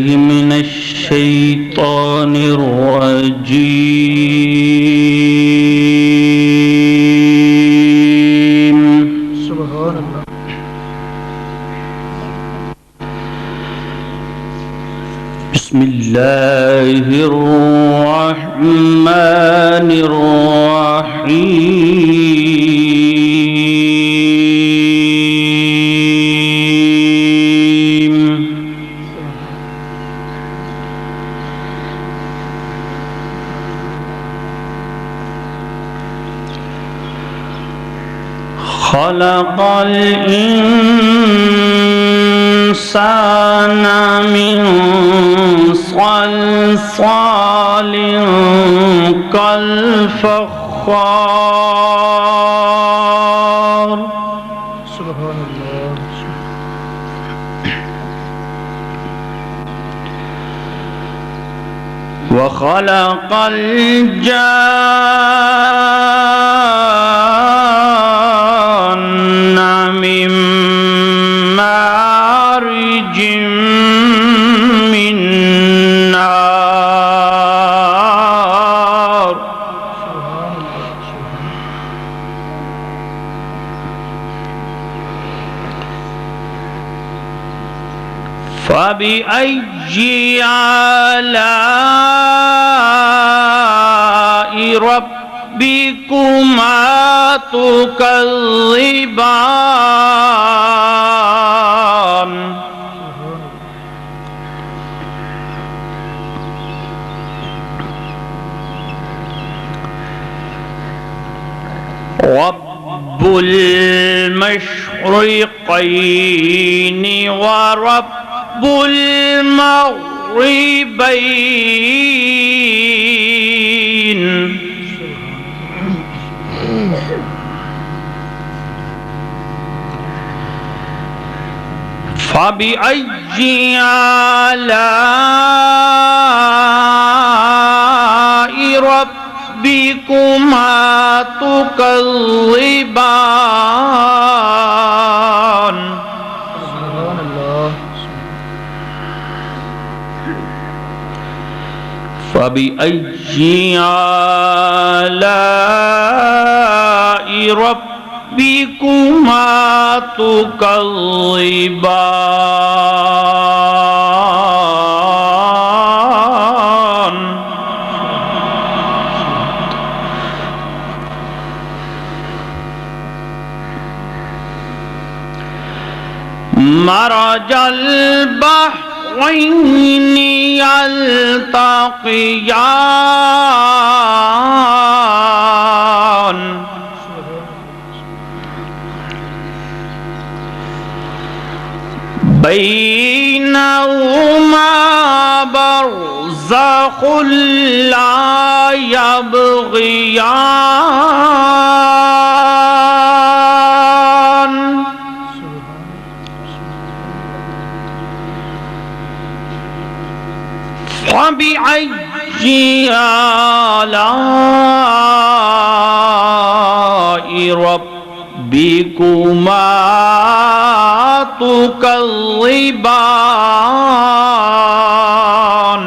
من الشيطان الرجيم. سبحان اللہ. بسم الله الرحمن الرحيم. خلق الإنسان من صلصال كالفخار. سبحان اللہ. وخلق الجان من مارج من نار. فبأي آلاء ربكما تكذبان. رب المشرقين ورب المغربين. فبأي آلاء ربكما تكذبان. سبحان اللہ. فبأي آلاء ربكما تكذبان. مرج البحرين يلتقيان. بينهما برزخ لا يبغيان. فبأي آلاء ربكما تكذبان.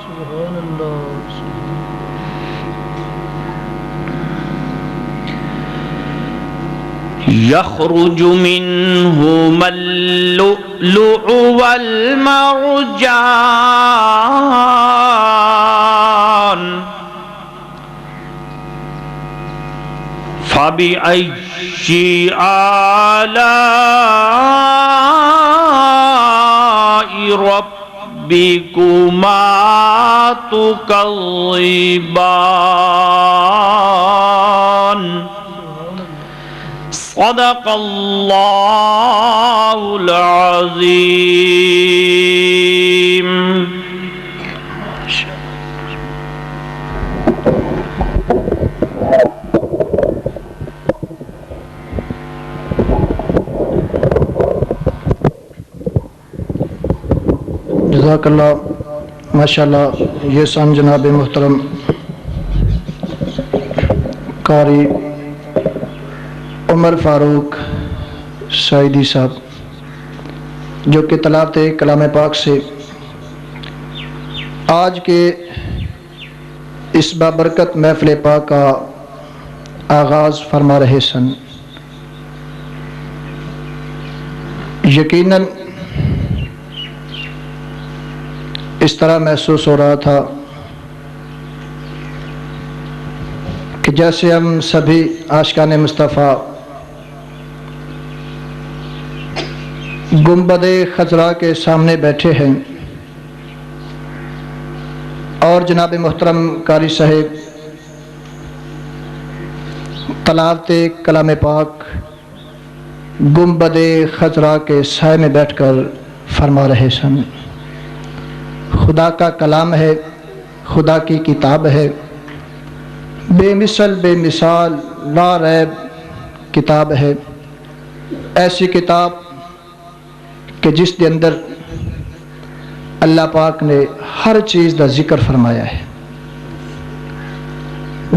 سبحان اللہ. يخرج منهما اللؤلؤ والمرجان. فبأي آلاء ربكما تكذبان. صدق اللہ العظیم. جزاک اللہ. ماشاءاللہ. یہ سن جناب محترم قاری عمر فاروق سعیدی صاحب جو کہ تلاوت کلام پاک سے آج کے اس بابرکت محفل پاک کا آغاز فرما رہے سن. یقیناً اس طرح محسوس ہو رہا تھا کہ جیسے ہم سبھی عاشقان مصطفیٰ گنبد خضرا کے سامنے بیٹھے ہیں اور جناب محترم قاری صاحب تلاوت کلام پاک گنبد خضرا کے سائے میں بیٹھ کر فرما رہے سن. خدا کا کلام ہے، خدا کی کتاب ہے، بے مثل بے مثال لا ریب کتاب ہے. ایسی کتاب کہ جس کے اندر اللہ پاک نے ہر چیز کا ذکر فرمایا ہے.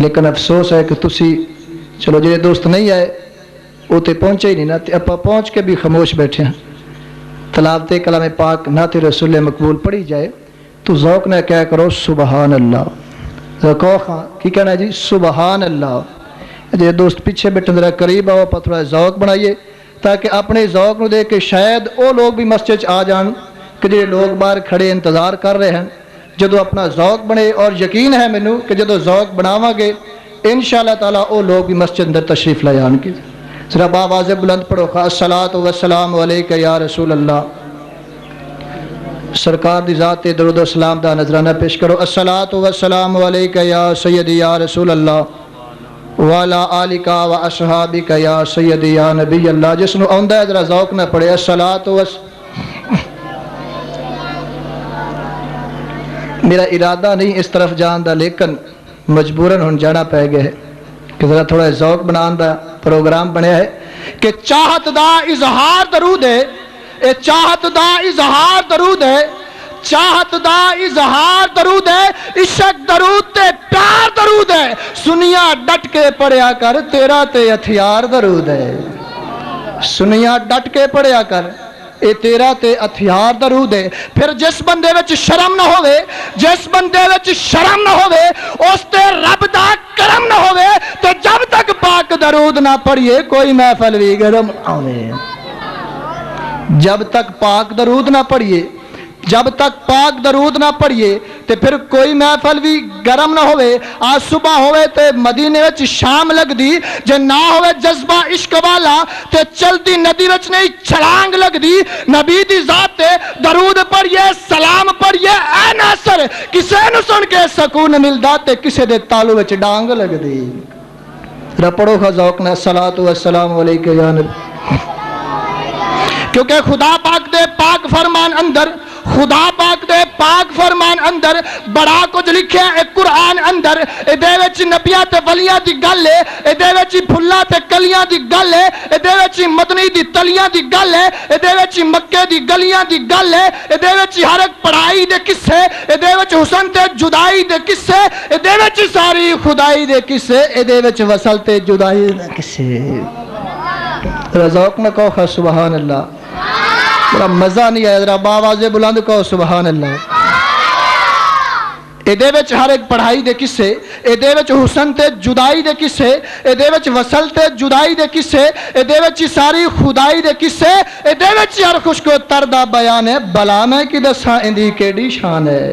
لیکن افسوس ہے کہ تسی چلو جی دوست نہیں آئے وہ تو پہنچے ہی نہیں نا، آپ پہنچ کے بھی خاموش بیٹھے ہیں. تلاوت کلام پاک نعت رسول مقبول پڑھی جائے تو ذوق نہ کیا کرو سبحان اللہ. کی کہنا ہے جی سبحان اللہ. جی دوست پیچھے بیٹھے ذرا قریب آؤ، آپ تھوڑا ذوق بنائیے تاکہ اپنے ذوق نو دیکھ کے شاید وہ لوگ بھی مسجد آ جان کہ جو لوگ باہر کھڑے انتظار کر رہے ہیں. جدو اپنا ذوق بنے، اور یقین ہے مینوں کہ جدو ذوق بناواں گے انشاءاللہ تعالیٰ وہ لوگ بھی مسجد اندر تشریف لے جان گے. ذرا باواز بلند پڑھو الصلاۃ والسلام علیک یا رسول اللہ. سرکار دی ذات تے درود و سلام دا نذرانہ پیش کرو. الصلاۃ والسلام علیک یا سیدی یا رسول اللہ وعلی آلک و اصحابک یا سیدی یا نبی اللہ. جس نو آندا ہے ذرا ذوق نہ پڑھے الصلاۃ میرا ارادہ نہیں اس طرف جان دا، لیکن مجبوراً ہن جانا پے گیا ہے کہ ذرا تھوڑا ذوق بنان دا پروگرام بنیا ہے کہ چاہت دا اظہار درود ہے. اے چاہت دا اظہار درود ہے، چاہت دا اظہار درود ہے، عشق درود تے پیار درود ہے. سنیا ڈٹ کے پڑھیا کر تیرا تے ہتھیار درود ہے. سنیا ڈٹ کے پڑھیا کر اے تیرا تے ہتھیار درود ہے. پھر جس بندے وچ شرم نہ ہوئے، جس بندے وچ شرم نہ ہوئے اس تے رب دا کرم نہ ہوئے تو جب تک پاک درود نہ پڑھیے کوئی محفل بھی گرم آوے. جب تک پاک درود نہ پڑھیے، جب تک پاک درود نہ پڑھیے تے پھر کوئی محفل بھی گرم نہ ہوئے. آج صبح ہوئے تے مدینے وچ شام لگ دی، جے نہ ہوئے جذبہ عشق والا تے چلتی ندی وچ نہیں چھلانگ لگ دی. نبی دی ذات تے درود پڑھیے، سلام پڑھیے. اے ناصر کسے نو سن کے سکون ملدا تے کسے دے تالو وچ ڈانگ لگ دی. پڑھو خا ذوق نہ الصلاۃ والسلام علیک یا نبی. کیونکہ خدا پاک دے پاک فرمان اندر، خدا پاک دے پاک فرمان اندر بڑا کچھ لکھیا ہے. قرآن اندر ادے وچ نبیاں تے ولیاں دی گل ہے، ادے وچ پھلاں تے کلیاں دی گل ہے، ادے وچ مدنی دی تلیاں دی گل ہے، ادے وچ مکے دی گلیاں دی گل ہے، ادے وچ ہر ایک پڑھائی دے قصے، ادے وچ حسن تے جدائی دے قصے، ادے وچ ساری خدائی دے قصے، ادے وچ وصل تے جدائی دے قصے. ذوق نہ کہو سبحان اللہ. ذرا مزہ نہیں آیا، ذرا باواز بلند کہو سبحان اللہ. ادے وچ ہر ایک پڑھائی دے قصے، ادے وچ حسن تے جدائی دے قصے، ادے وچ وصل تے جدائی دے قصے، ادے وچ ساری خدائی دے قصے، ادے وچ ہر خوش کو تر دا بیان ہے. بلا میں کی دساں اندی کیڑی شان ہے.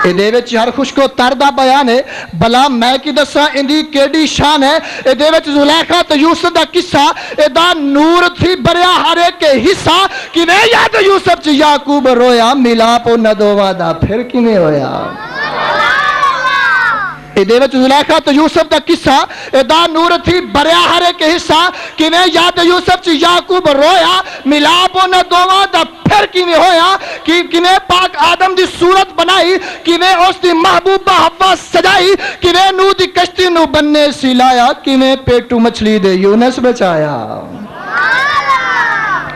ادے وچ ہر خوش کو تر دا بیان ہے، بلا میں کی دساں اندی کیڑی شان ہے. ادے وچ زلیخا تے یوسف دا قصہ، ادا نور تھی بریا ہر ایک حصہ. کیویں یاد یوسف چ یعقوب رویا، ملاپ انہاں دوواں دا پھر کیویں ہویا. ادے وچ زلیخا تے یوسف دا قصہ، ادا نور تھی بریا ہر ایک حصہ. کیویں یاد یوسف چ یعقوب رویا، ملاپ انہاں دوواں دا پھر کیویں ہویا. کیویں پاک آدم دی صورت بنائی، کیویں اس دی محبوبہ حوا سجائی، کیویں نوح دی کشتی نو بننے سلایا، کیویں پیٹو مچھلی دے یونس بچایا.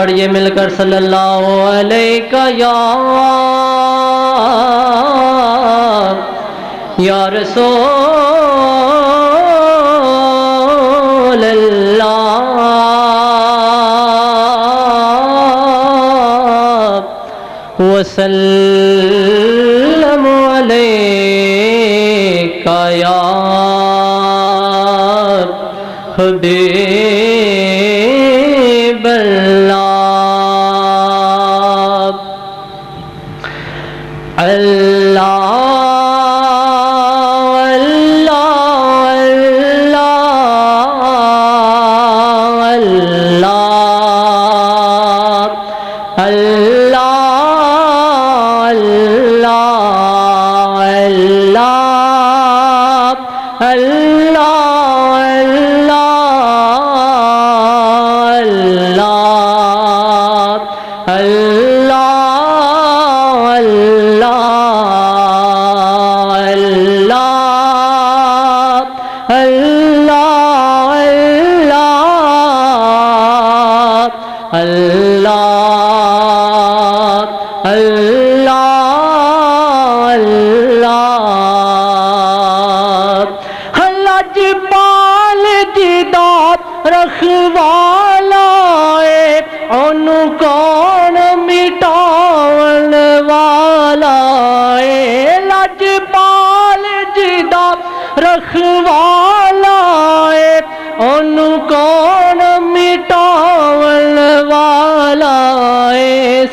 پڑھیے مل کر صلی اللہ علیہ یا رسول اللہ وسلم علیک یا حبیب اللہ رکھوالا اونو کون مٹاون والا لجپال جدا رکھوالا اونو کون مٹاون والا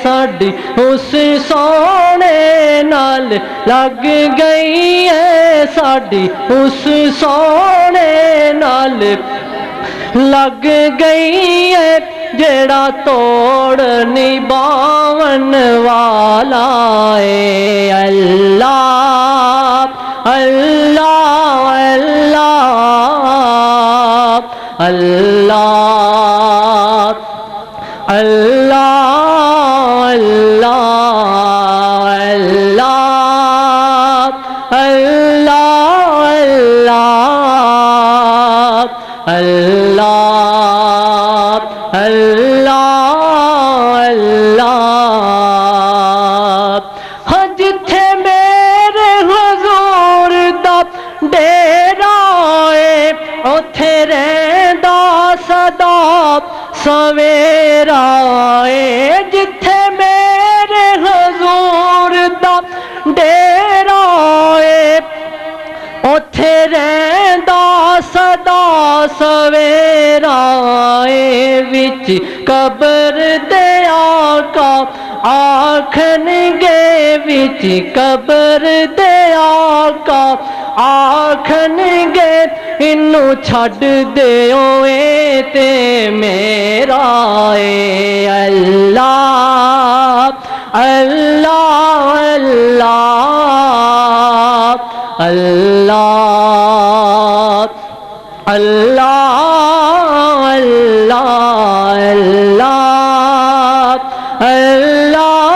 ساڈی اس سونے نال لگ گئی ہے ساڈی اس سونے نال لگ گئی ہے جڑا توڑ نبھاون والا ہے اللہ اللہ اللہ اللہ اللہ اللہ اللہ اللہ اللہ اللہ ہاں جتھے میرے حضور دا ڈیرا ہے اوتھے رہندا سدا سویرا ہے جتھے میرے حضور دا ڈیرا ہے اوتھے رہندا سدا سویرا وچ قبر دے آقا آکھن گے وچ قبر دے آقا آکھن گے انو چھڈ دیو اے تے میرا اے اللہ اللہ اللہ اللہ اللہ اللہ اللہ اللہ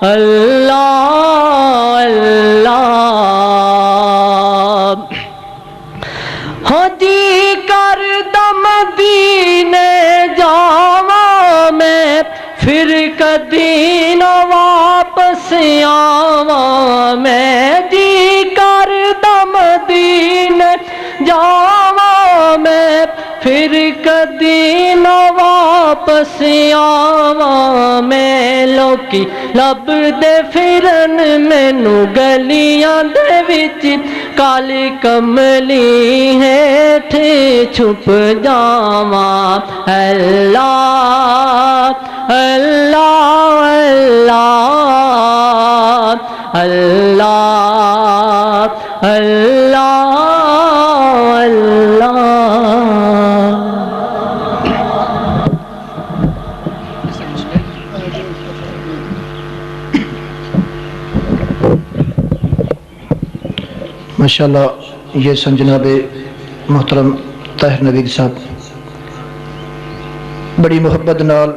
اللہ اللہ ہو جی کر مدینے جاواں میں پھر کدی نہ واپس آواں میں جی کردا مدینے جاواں میں پھر کدی نہ واپس آواں میں لوکی لب دے پھرن مینوں گلیاں دے وچ کالی کملی ہیٹھ چھپ جاواں اللہ اللہ اللہ اللہ اللہ اللہ ماشاءاللہ یہ سن جناب محترم طاہر نوید صاحب بڑی محبت نال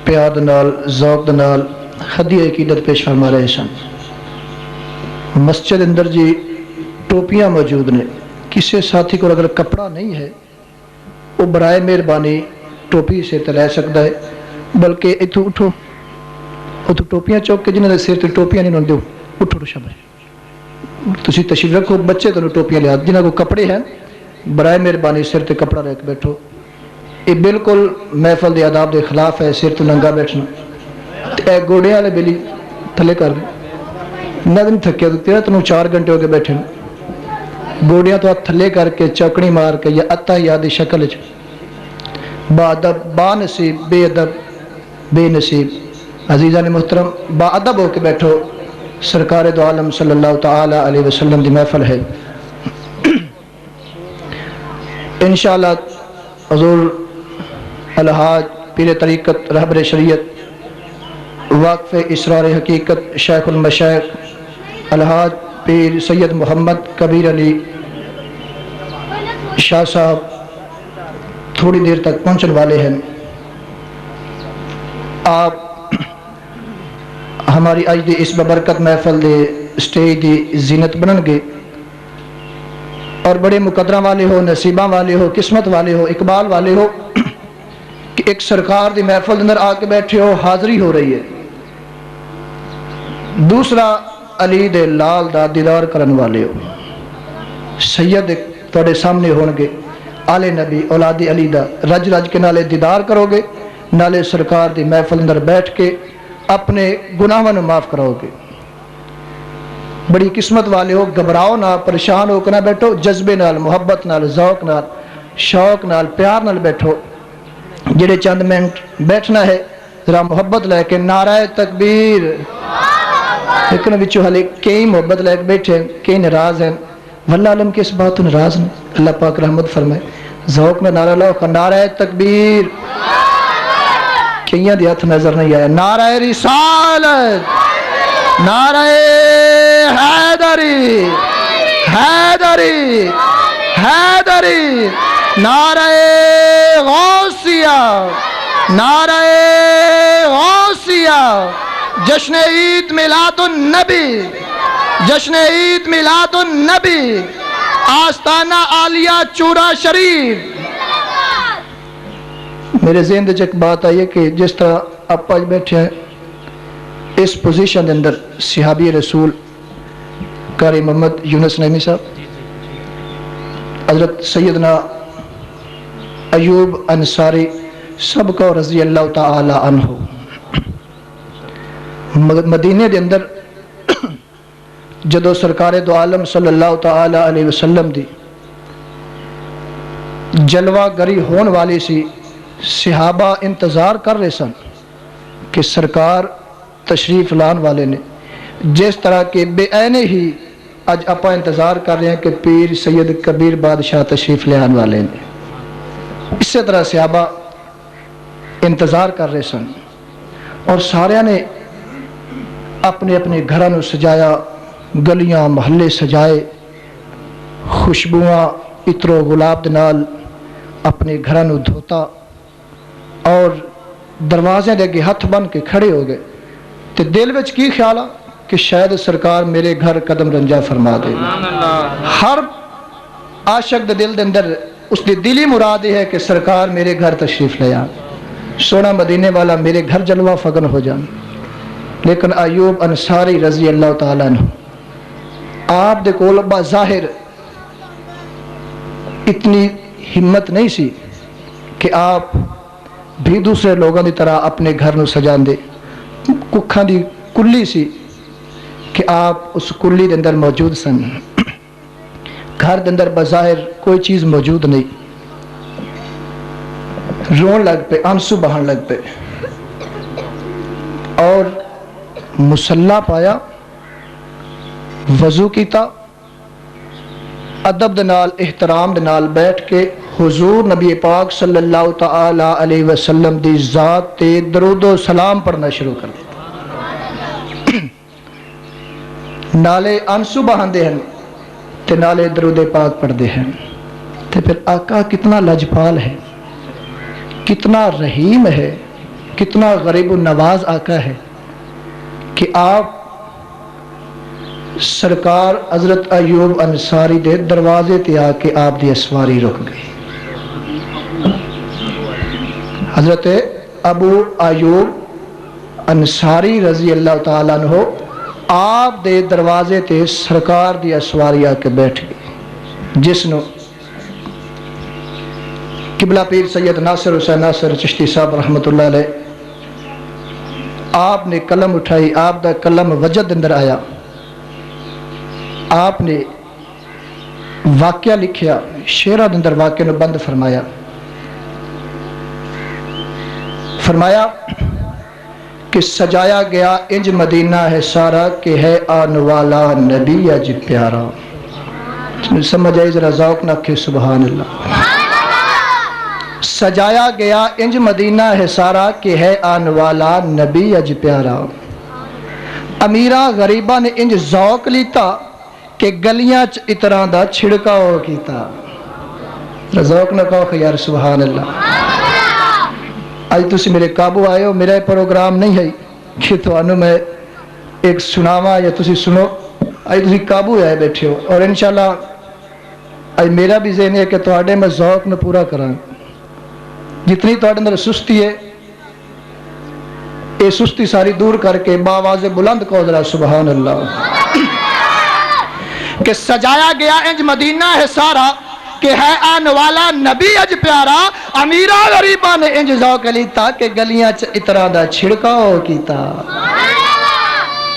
پیار نال ذوق نال خدی عقیدت پیش فرما رہے سن مسجد اندر جی ٹوپیاں موجود نے کسی ساتھی کو اگر کپڑا نہیں ہے وہ برائے مہربانی ٹوپی سر تے لے سکتا ہے، بلکہ اتوں اٹھو اتوں ٹوپیاں چوک کے جنہوں نے سر تے ٹوپیاں نہیں دو، اٹھو شاباش تسی تشریف رکھو، بچے تمہیں ٹوپیاں لیا، جنہوں کو کپڑے ہیں برائے مہربانی سر تے کپڑا رکھ بیٹھو۔ یہ بالکل محفل دے آداب دے خلاف ہے سر تو ننگا بیٹھنا۔ اے گوڑے والے بلی تھلے کر دیں، نہ دن تھکیا تو تیرا تنوں 4 گھنٹے ہو کے بیٹھے گوڑیاں تو ہاتھ تھلے کر کے چوکڑی مار کے یا اتا یادی شکل با ادب با نصیب بے ادب بے نصیب۔ عزیزان محترم با ادب ہو کے بیٹھو، سرکار دو عالم صلی اللہ تعالی علیہ وسلم دی محفل ہے۔ انشاءاللہ حضور الحاج پیر طریقت رہبر شریعت واقف اسرار حقیقت شیخ المشائخ الحاج پیر سید محمد کبیر علی شاہ صاحب تھوڑی دیر تک پہنچن والے ہیں۔ آپ ہماری اج دی اس ببرکت محفل دے سٹیج دی زینت بنن گے، اور بڑے مقدراں والے ہو، نصیباں والے ہو، قسمت والے ہو، اقبال والے ہو کہ ایک سرکار دی محفل اندر آ کے بیٹھے ہو، حاضری ہو رہی ہے۔ دوسرا علی دے لال دا دیدار کرن والے ہو، سید تھوڑے سامنے ہون گے، آل نبی اولاد علی دا رج رج کے نالے دیدار کرو گے، نالے سرکار دی محفل اندر بیٹھ کے اپنے گناہاں نوں معاف کرو گے۔ بڑی قسمت والے ہو، گھبراؤ نہ، پریشان ہو کے نہ بیٹھو، جذبے نال، محبت نال، ذوق نال، شوق نال، پیار نال بیٹھو۔ جڑے چند منٹ بیٹھنا ہے ذرا محبت لے کے نعرہ تکبیر، لیکن وچوں ہلے کئی محبت لے کے بیٹھے ہیں، کئی ناراض ہیں، واللہ علم کس بات تو ناراض نہیں، اللہ پاک رحمت فرمائے۔ ذوق میں نعرہ لاؤ، نعرہ تکبیر، کئیاں دی ہاتھ نظر نہیں آیا، نعرہ رسالت، نعرہ حیدری حیدری حیدری، نعرہ غوثیہ نعرہ غوثیہ، جشن عید میلاد النبی، جشن عید میلاد النبی، آستانہ عالیہ چورا شریف۔ میرے ذہن میں ایک بات آئی ہے کہ جس طرح آپ آج بیٹھے ہیں اس پوزیشن اندر صحابی رسول قاری محمد یونس نعیمی صاحب، حضرت سیدنا ایوب انصاری سب کو رضی اللہ تعالی عنہ، مدینے دے اندر جدو سرکار دو عالم صلی اللہ تعالی علیہ وسلم دی جلوہ گری ہون والی سی، صحابہ انتظار کر رہے سن کہ سرکار تشریف لان والے نے، جس طرح کے بے عینے ہی اج اپا انتظار کر رہے ہیں کہ پیر سید کبیر بادشاہ تشریف لے آنے والے نے، اسی طرح صحابہ انتظار کر رہے سن، اور سارے نے اپنے اپنے گھروں سجایا، گلیاں محلے سجائے، خوشبواں عطر و گلاب نال اپنے گھروں دھوتا، اور دروازے دے اگے ہاتھ بن کے کھڑے ہو گئے، تے دل وچ کی خیال آ کہ شاید سرکار میرے گھر قدم رنجا فرما دے۔ ہر عاشق دے دل دے اندر اس دی دلی مراد ہے کہ سرکار میرے گھر تشریف لے آ، سونا مدینے والا میرے گھر جلوہ فگن ہو جان۔ لیکن ایوب انصاری رضی اللہ تعالیٰ عنہ آپ دے کول بظاہر اتنی ہمت نہیں سی کہ آپ بھی دوسرے لوگوں دی طرح اپنے گھر نو سجان دے، ککھاں دی کلی سی کہ آپ اس کلی دے اندر موجود سن، گھر دے اندر بظاہر کوئی چیز موجود نہیں، رون لگ پہ، آنسو بہن لگ پہ، اور مصلی پایا، وضو کیتا، ادب دے نال احترام دے نال بیٹھ کے حضور نبی پاک صلی اللہ تعالی علیہ وسلم دی ذات تے درود و سلام پڑھنا شروع کر دیا، نالے آنسو بہاندے ہیں تے نالے درود پاک پڑھدے ہیں۔ تے پھر آقا کتنا لجپال ہے، کتنا رحیم ہے، کتنا غریب النواز آقا ہے کہ آپ سرکار حضرت ایوب انصاری دے دروازے تے آ کے آپ دی اسواری رک گئی. حضرت ابو ایوب انصاری رضی اللہ تعالیٰ عنہ آپ دے دروازے تے سرکار دی اسواری آ کے بیٹھ گئی، جس نو قبلہ پیر سید ناصر حسین ناصر چشتی صاحب رحمت اللہ علیہ آپ نے قلم اٹھائی، آپ دا قلم وجد اندر آیا، آپ نے واقعہ لکھیا، شعرہ اندر واقعہ نو بند فرمایا. فرمایا کہ سجایا گیا انج مدینہ ہے سارا کہ ہے آن والا نبی اج پیارا. سمجھ آئی ذرا ذوق نہ کہ سبحان اللہ. سجایا گیا انج مدینہ ہے سارا کہ ہے آن والا نبی اج پیارا. امیرہ غریبہ نے انج ذوق لیتا کہ گلیاں اتراں دا چھڑکاؤ کیتا. ذوق نہ کہو یار سبحان اللہ. آج تسی میرے قابو آئے ہو، میرا پروگرام نہیں ہے کہ تو میں ایک سناوا یا تسی سنو. آج تسی قابو آئے بیٹھے ہو، اور انشاءاللہ آج میرا بھی ذہن ہے کہ تواڈے میں ذوق نہ پورا کراں. جتنی تواڈے اندر سستی ہے یہ سستی ساری دور کر کے باواز بلند کہو ذرا سبحان اللہ. کہ سجایا گیا انج مدینہ ہے سارا کہ ہے آن والا نبی اج پیارا. امیرہ غریبہ نے انج ذوق لیتا کہ گلیاں اترا دا چھڑکاؤ کیتا.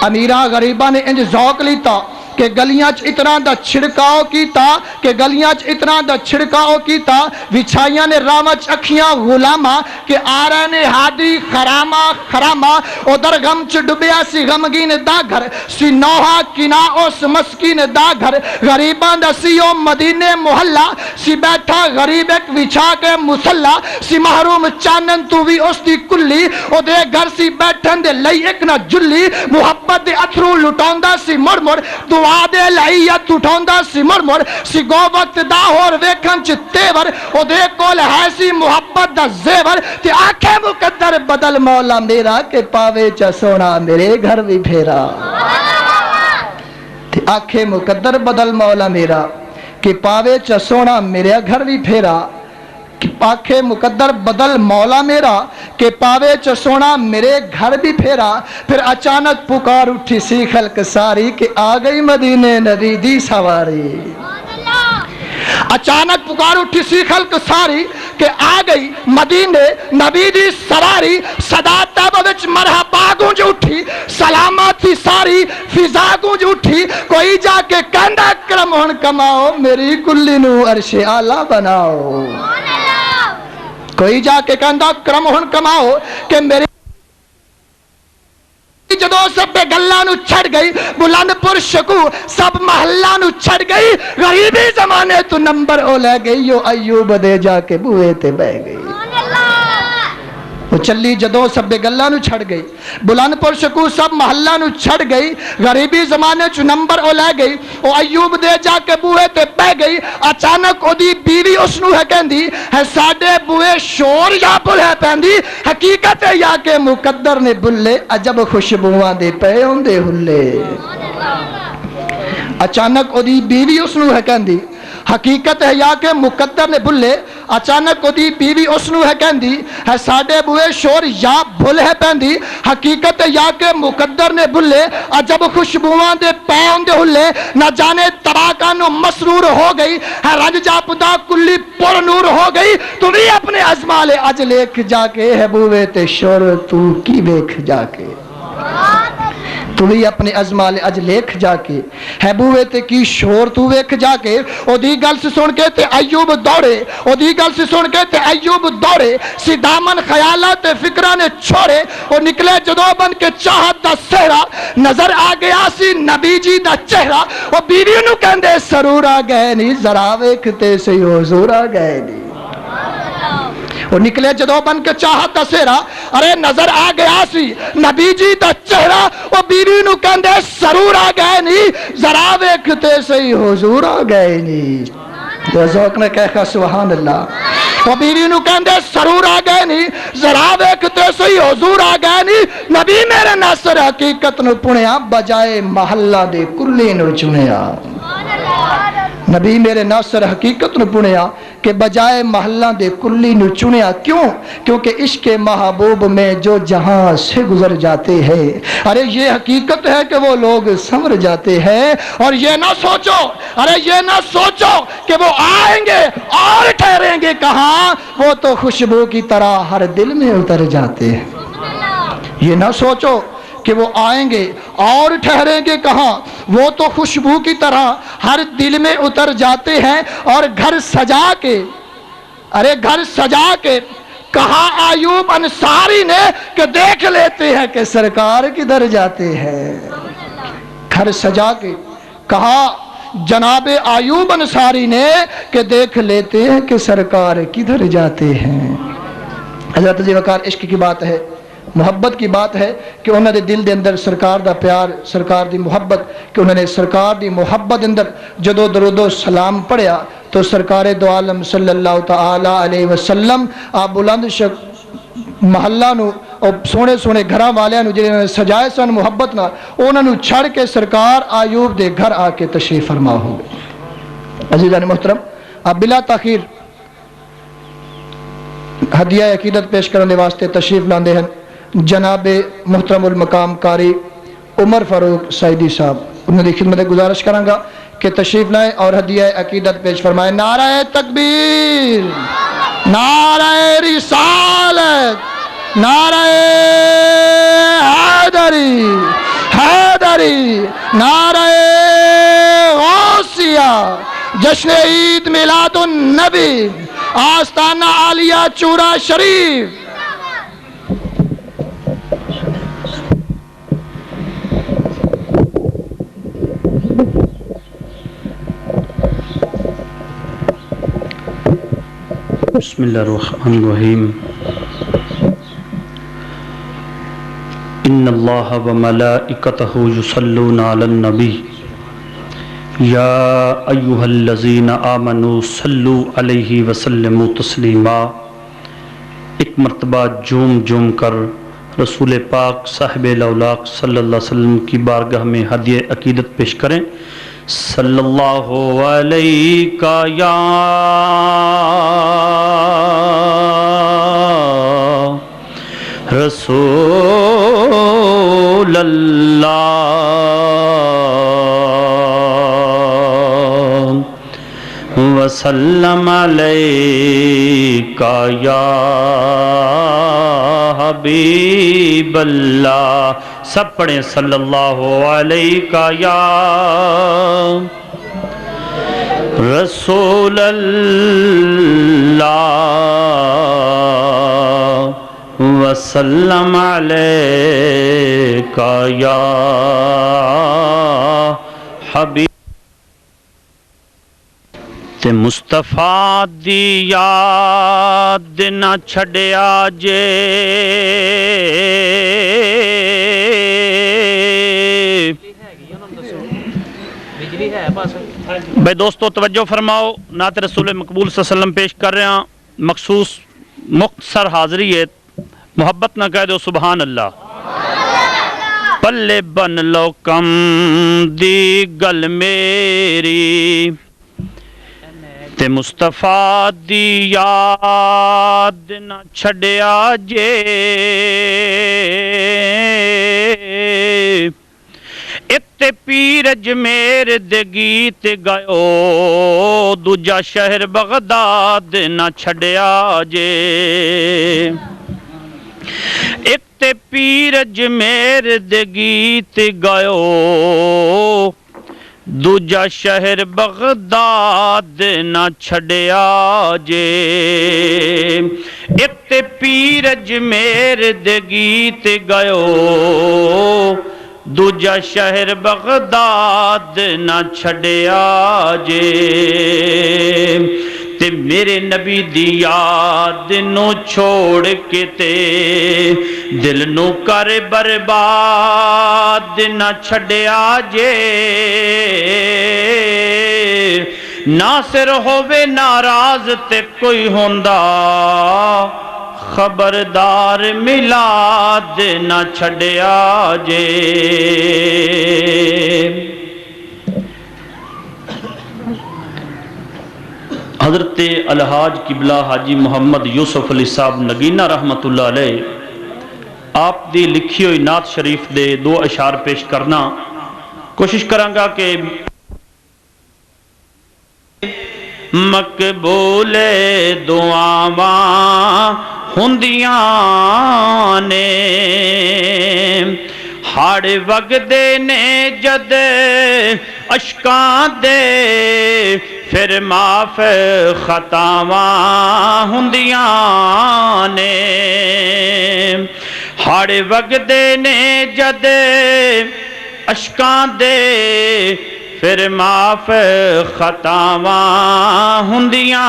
امیرہ غریبہ نے انج ذوق لیتا کہ گلیاں اتنا دا چھڑکاؤ کیتا، کہ گلیاں اتنا دا چھڑکاؤ کیتا. وچھائیاں نے رامچ اکھیاں غلامہ کہ آ رہے نے ہادی خرامہ خرامہ. ادھر غم چ ڈبیا سی غمگین دا گھر سی نوحہ کنا اس مسکین دا گھر. غریباں دا سی او مدینے محلہ سی بیٹھا غریب ایک وچھا کے مسلح سی محروم چانن تو بھی اس دی کلی. او دے گھر سی بیٹھن دے لئی ایک نہ جلی. محبت دے اتھرو لٹاؤندا سی مڑ مڑ دے لائیت اٹھاؤندا سی مر مر سی گو وقت دا ہور ویکھن چ تیور. او دے کول ہے سی محبت دا زیور. تے آنکھیں مقدر بدل مولا میرا کہ پاوے چا سونا میرے گھر بھی پھیرا. تے آنکھیں مقدر بدل مولا میرا کہ پاوے چا سونا میرے گھر بھی پھیرا. آنکھیں مقدر بدل مولا میرا کہ پاوے چ سونا میرے گھر بھی پھیرا. پھر اچانک پکار اٹھی سی خلق ساری کہ آ گئی مدینے نبی دی سواری. اچانک پکار اٹھی سی خلق ساری کہ آ گئی مدینے نبی دی سواری. صدا تب وچ مرحبا گونج اٹھی سلامت تھی ساری فضا گونج اٹھی. کوئی جا کے کہندا کرم ہن کماؤ میری کلی نو عرش اعلی بناؤ. کوئی جا کے کہندا کرم ہن کماؤ کہ میری جدو سب گلاں نو چھڑ گئی بلند پر شکو سب محلہ نو چھڑ گئی. غریبی زمانے تو نمبر او لے گئی یو ایوب دے جا کے بوئے تے بہ گئی. وہ چلی جدو سب گلاں نو چھڑ گئی بلند پر شکو سب محلہ نو چھڑ گئی. غریبی زمانے چ نمبر او لے گئی او ایوب دے جا کے بوئے تے بہ گئی. اچانک او دی بیوی اس نو ہے کہندی ہے ساڈے بوئے شور یا بل ہے پیندی. حقیقت ہے یا کہ مقدر نے بلے عجب خوشبواں دے پے ہوندے ہلے. اچانک او دی بیوی اس نو ہے کہندی حقیقت ہے یا کہ مقدر نے بلے. اچانک او دی بیوی اس نو ہے کہندی ہے ساڈے بوئے شور یا بھل ہے پیندی. حقیقت ہے یا کہ مقدر نے بلے عجب خوشبواں دے پے ہوندے ہلے. نہ جانے تباکا نو مسرور ہو گئی ہے رنج جاپدا کلی پر نور ہو گئی. تو بھی اپنے ازمال اج لیکھ جا کے ہے بوئے تے شور تو کی ویکھ جا کے. تو بھی اپنے ازمال اج لیکھ جا کے ہے بوئے تے کی شور تو ویکھ جا کے. او دی گل سے سن کے تے ایوب دوڑے او دی گل سے سن کے تے ایوب دوڑے سی دامن خیالات فکرہ نے چھوڑے. او نکلے جدو بن کے چاہت دا سہرا نظر آ گیا سی نبی جی دا چہرہ. او بیوی نو کہندے سرور آ گئے نہیں ذرا ویکھتے سی حضور آ گئے نہیں. وہ نکلے جدو بن کے چاہت دا سہرا ارے نظر آ گیا سی نبی جی دا چہرہ. وہ بیوی نو کہندے سرور آ گئے نہیں ذرا ویکھتے سی حضور آ گئے نہیں. ذوق نے کہا سبحان اللہ. تو بیوی نو کہندے سرور آ گئے نہیں ذرا ویکھتے سہی حضور آ گئے نہیں نبی میرے ناصر حقیقت نو پنیا بجائے محلہ دے کلی نو چنیا نبی میرے ناصر حقیقت نو پنیا کہ بجائے محلہ دے کلی نو چنیا کیوں کیونکہ عشق محبوب میں جو جہاں سے گزر جاتے ہیں ارے یہ حقیقت ہے کہ وہ لوگ سمر جاتے ہیں اور یہ نہ سوچو کہ وہ آئیں گے اور ٹھہریں گے کہاں وہ تو خوشبو کی طرح ہر دل میں اتر جاتے ہیں یہ نہ سوچو کہ وہ آئیں گے اور ٹھہریں گے کہاں وہ تو خوشبو کی طرح ہر دل میں اتر جاتے ہیں اور گھر سجا کے کہا ایوب انصاری نے کہ دیکھ لیتے ہیں کہ سرکار کدھر جاتے ہیں گھر سجا کے کہا جناب ایوب انصاری نے کہ دیکھ لیتے ہیں کہ سرکار کدھر جاتے ہیں حضرت جی وقار عشق کی بات ہے محبت کی بات ہے کہ انہوں نے دل دے اندر سرکار دا پیار سرکار دی محبت کہ انہوں نے سرکار دی محبت اندر جدو درود و سلام پڑھیا تو سرکار دو عالم صلی اللہ تعالی علیہ وسلم آپ بلند محلہ نو اور سونے گھراں والیاں نو جنہوں نے سجائے سن محبت نہ انہوں نے چھڑ کے سرکار ایوب دے گھر آ کے تشریف فرما ہو گئے عزیزان محترم آپ بلا تاخیر ہدیہ عقیدت پیش کرنے واسطے تشریف لاندے ہیں جناب محترم المقام قاری عمر فاروق سعیدی صاحب انہوں نے خدمت گزارش کروں گا کہ تشریف لائیں اور ہدیہ عقیدت پیش فرمائیں نعرہ تکبیر نعرہ رسالت نعرہ حیدری نعرہ غوثیہ جشن عید میلاد النبی آستانہ عالیہ چورا شریف بسم اللہ الرحمن الرحیم ان اللہ وملائکتہ یصلون علی النبی یا ایہا الذین آمنوا صلوا علیہ وسلموا تسلیما ایک مرتبہ جھوم کر رسول پاک صاحب الاولاق صلی اللہ علیہ وسلم کی بارگاہ میں ہدیہ عقیدت پیش کریں صلی اللہ علیہ یا رسول اللہ وسلم علیہ یا حبیب اللہ سب پڑھیں صلی اللہ علیہ یا رسول اللہ وسلم علیہ یا حبیب تے مصطفیٰ دی یاد نہ چھڑیا جے بھائی دوستو توجہ فرماؤ نعت رسول مقبول صلی اللہ علیہ وسلم پیش کر رہے ہیں مخصوص مختصر حاضری ہے محبت نہ کہہ دو سبحان اللہ پلے بن لو کم دی گل میری تے مصطفیٰ دی یاد نہ چھڑیا جے اتے پیرج میرے دے گیت گئو دوجا شہر بغداد نہ چھڑیا جے اتے پیرج میرے دے گیت گئو دوجا شہر بغداد نہ چھڑیا جے اتے پیرج میرے دے گیت گئو دوجا شہر بغداد نہ چھڑیا جے تے میرے نبی دی یاد نو چھوڑ کے تے دل نو کر برباد نہ چھڑیا جے ناصر ہووے ناراض تے کوئی ہوندا خبردار میلاد نہ چھڈیا جے حضرت الحاج قبلہ حاجی محمد یوسف علی صاحب نگینہ رحمت اللہ علیہ آپ دی لکھی ہوئی نعت شریف دے 2 اشعار پیش کرنا کوشش کرانگا کہ مقبول دعاواں ہوندیاں نے ہڑ وگدے نے جد اشکاں دے پھر معاف خطاواں ہوندیاں نے ہڑ وگدے نے جد اشکاں دے پھر معاف خطاواں ہوندیاں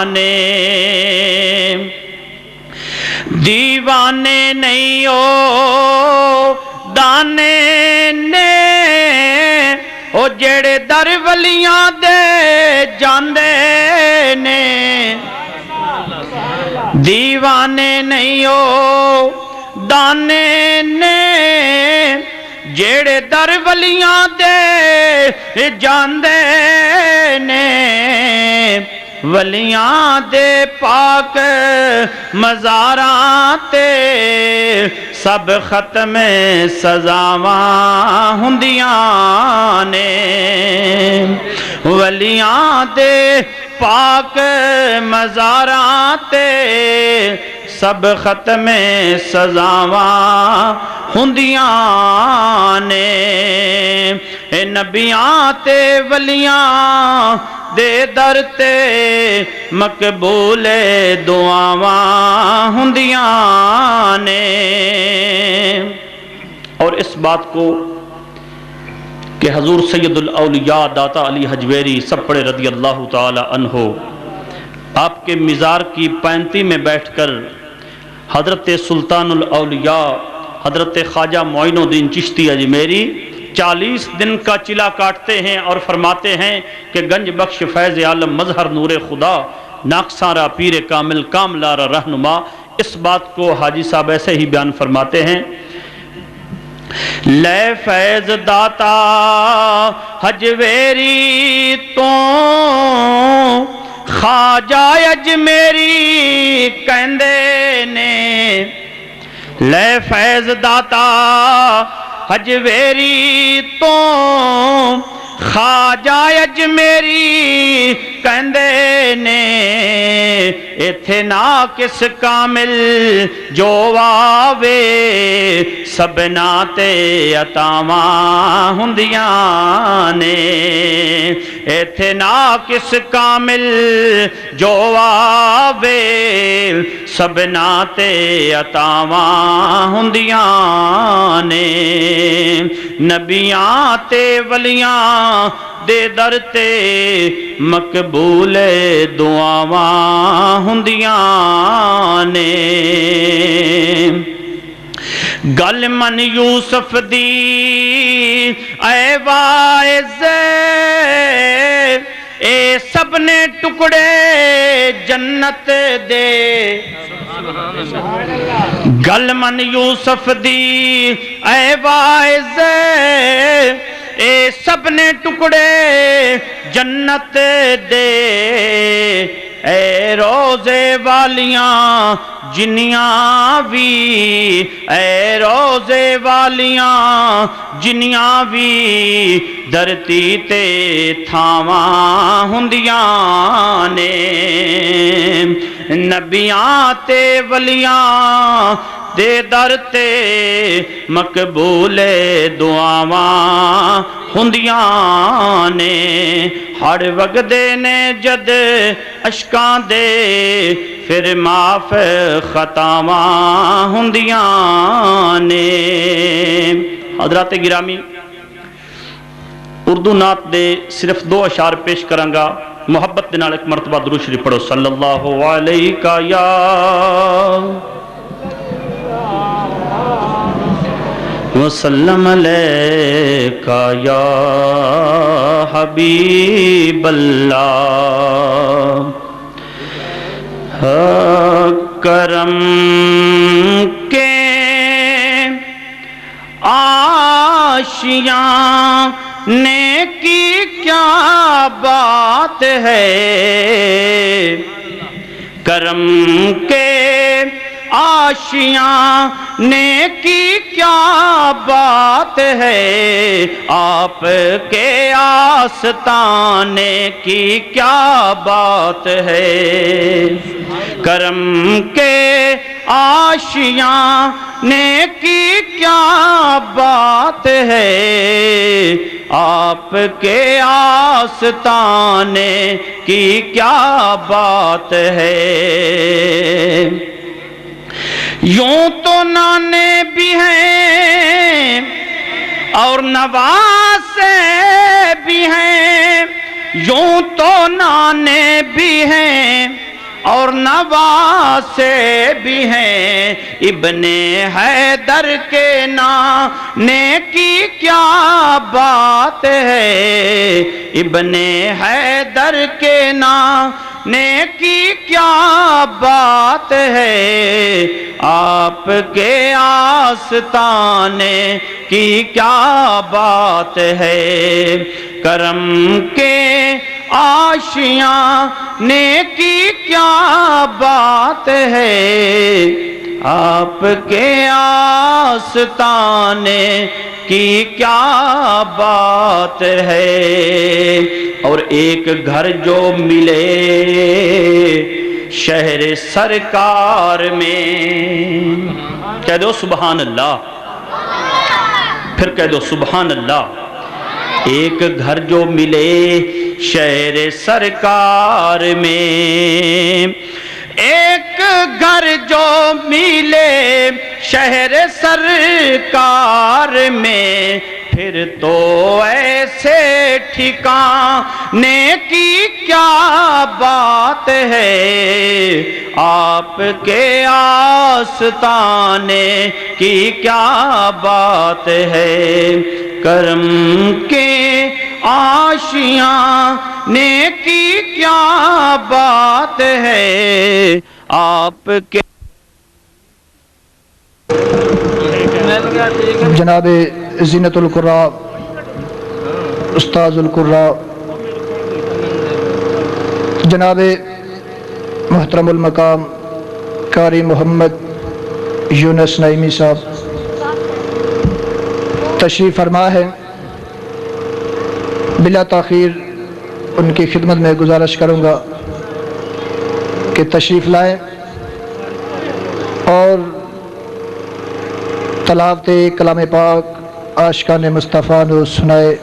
نے دیوانے نہیں او دانے نے او جڑے در ولیاں دے جاندے نے دیوانے نہیں او دانے نے جڑے در ولیاں دے جاندے نے ولیاں دے پاک مزاراں تے سب ختم سزاواں ہوندیاں نے ولیاں دے پاک مزاراں تے سب ختم سزاواں ہوندیاں نے اے نبیاں تے ولیاں دے در تے مقبول دعاواں ہوندیاں نے اور اس بات کو کہ حضور سید الاولیاء داتا علی حجویری سب پڑھے رضی اللہ تعالی عنہ آپ کے مزار کی پینتی میں بیٹھ کر حضرت سلطان الاولیاء حضرت خواجہ معین الدین چشتی اجمیری 40 دن کا چلا کاٹتے ہیں اور فرماتے ہیں کہ گنج بخش فیض عالم مظہر نور خدا ناقصارہ پیر کامل کاملارہ رہنما اس بات کو حاجی صاحب ایسے ہی بیان فرماتے ہیں لے فیض داتا حجویری تو خواجہ اجمیری کہندے نے لے فیض داتا حجویری تو خواجہ اجمیری کہندے نے ایتھے ناقص کامل جو آوے سبنا تے عطاواں ہوندیاں نے ایتھے ناقص کامل جو آوے سبنا تے عطاواں ہوندیاں نے نبیاں تے ولیاں دے در تے مقبول دعاواں ہوندیاں نے گل من یوسف دی اے واعظ اے سب نے ٹکڑے جنت دے گل من یوسف دی اے واعظ اے سب نے ٹکڑے جنت دے اے روزے والیاں جنیاں بھی اے روزے والیاں جنیاں بھی دھرتی تے تھاواں ہوندیاں نے نبیاں تے ولیاں دے در تے مقبول دعاواں ہوندیاں نے ہڑ وگدے نے جد اشکاں دے پھر معاف خطاواں ہوندیاں نے حضرات گرامی اردو نعت دے صرف 2 اشعار پیش کرانگا محبت دے نال ایک مرتبہ درود شریف پڑھو صلی اللہ علیہ یا وسلم علیکا یا حبیب اللہ کرم کے آشیاں نیکی کیا بات ہے کرم کے آشیاں نیکی کیا بات ہے آپ کے آستانے کی کیا بات ہے کرم کے آشیاں نیکی کیا بات ہے آپ کے آستانے کی کیا بات ہے یوں تو نانے بھی ہیں اور نواسے بھی ہیں یوں تو نانے بھی ہیں اور نواسے بھی ہیں ابن حیدر کے نانے کی کیا بات ہے ابن حیدر کے نانے کی کیا بات ہے آپ کے آستانے کی کیا بات ہے کرم کے آشیاں نیکی کیا بات ہے آپ کے آستانے کی کیا بات ہے اور ایک گھر جو ملے شہر سرکار میں کہہ دو سبحان اللہ پھر کہہ دو سبحان اللہ ایک گھر جو ملے شہر سرکار میں ایک گھر جو ملے شہر سرکار میں پھر تو ایسے ٹھکانے کی کیا بات ہے آپ کے آستانے کی کیا بات ہے کرم کے آشیاں نیکی کیا بات ہے آپ کے جناب زینت القراء استاذ القراء جناب محترم المقام قاری محمد یونس نعیمی صاحب تشریف فرما ہے بلا تاخیر ان کی خدمت میں گزارش کروں گا کہ تشریف لائیں اور تلاوت کلام پاک عاشقان مصطفیٰ نے سنائے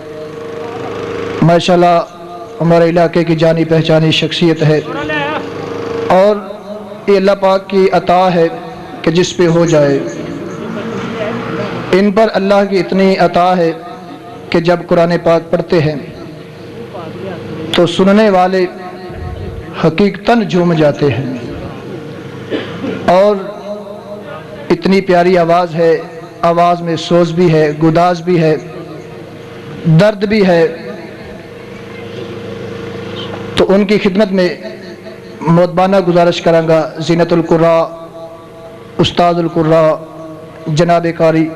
ماشاءاللہ ہمارے علاقے کی جانی پہچانی شخصیت ہے اور یہ اللہ پاک کی عطا ہے کہ جس پہ ہو جائے ان پر اللہ کی اتنی عطا ہے کہ جب قرآن پاک پڑھتے ہیں تو سننے والے حقیقتاً جھوم جاتے ہیں اور اتنی پیاری آواز ہے آواز میں سوز بھی ہے گداز بھی ہے درد بھی ہے تو ان کی خدمت میں مؤدبانہ گزارش کروں گا زینت القراء استاد القراء جناب قاری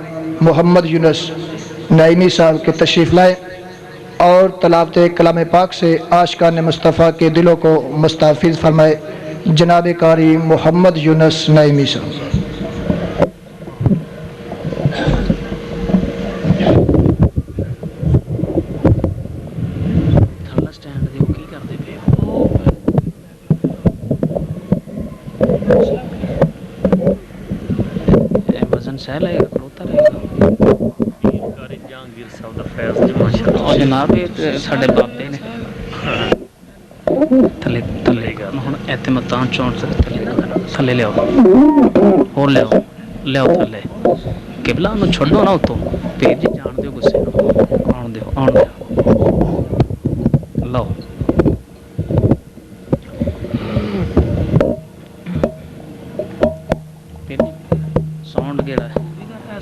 محمد یونس نعیمی صاحب کے تشریف لائیں اور تلاوت کلام پاک سے عاشقان مصطفیٰ کے دلوں کو مستحفظ فرمائے جناب قاری محمد یونس نعیمی صاحب جناب ساڈے بابے نے تھلے تھلے ہن اعتماد چون سے تھلے لے آؤ اور لے آؤ تھلے قبلہ نو چھڈو نہ اتوں پیر جی جان دیو غصے آن دیو لو پیر جی ساؤنڈ کیڑا ہے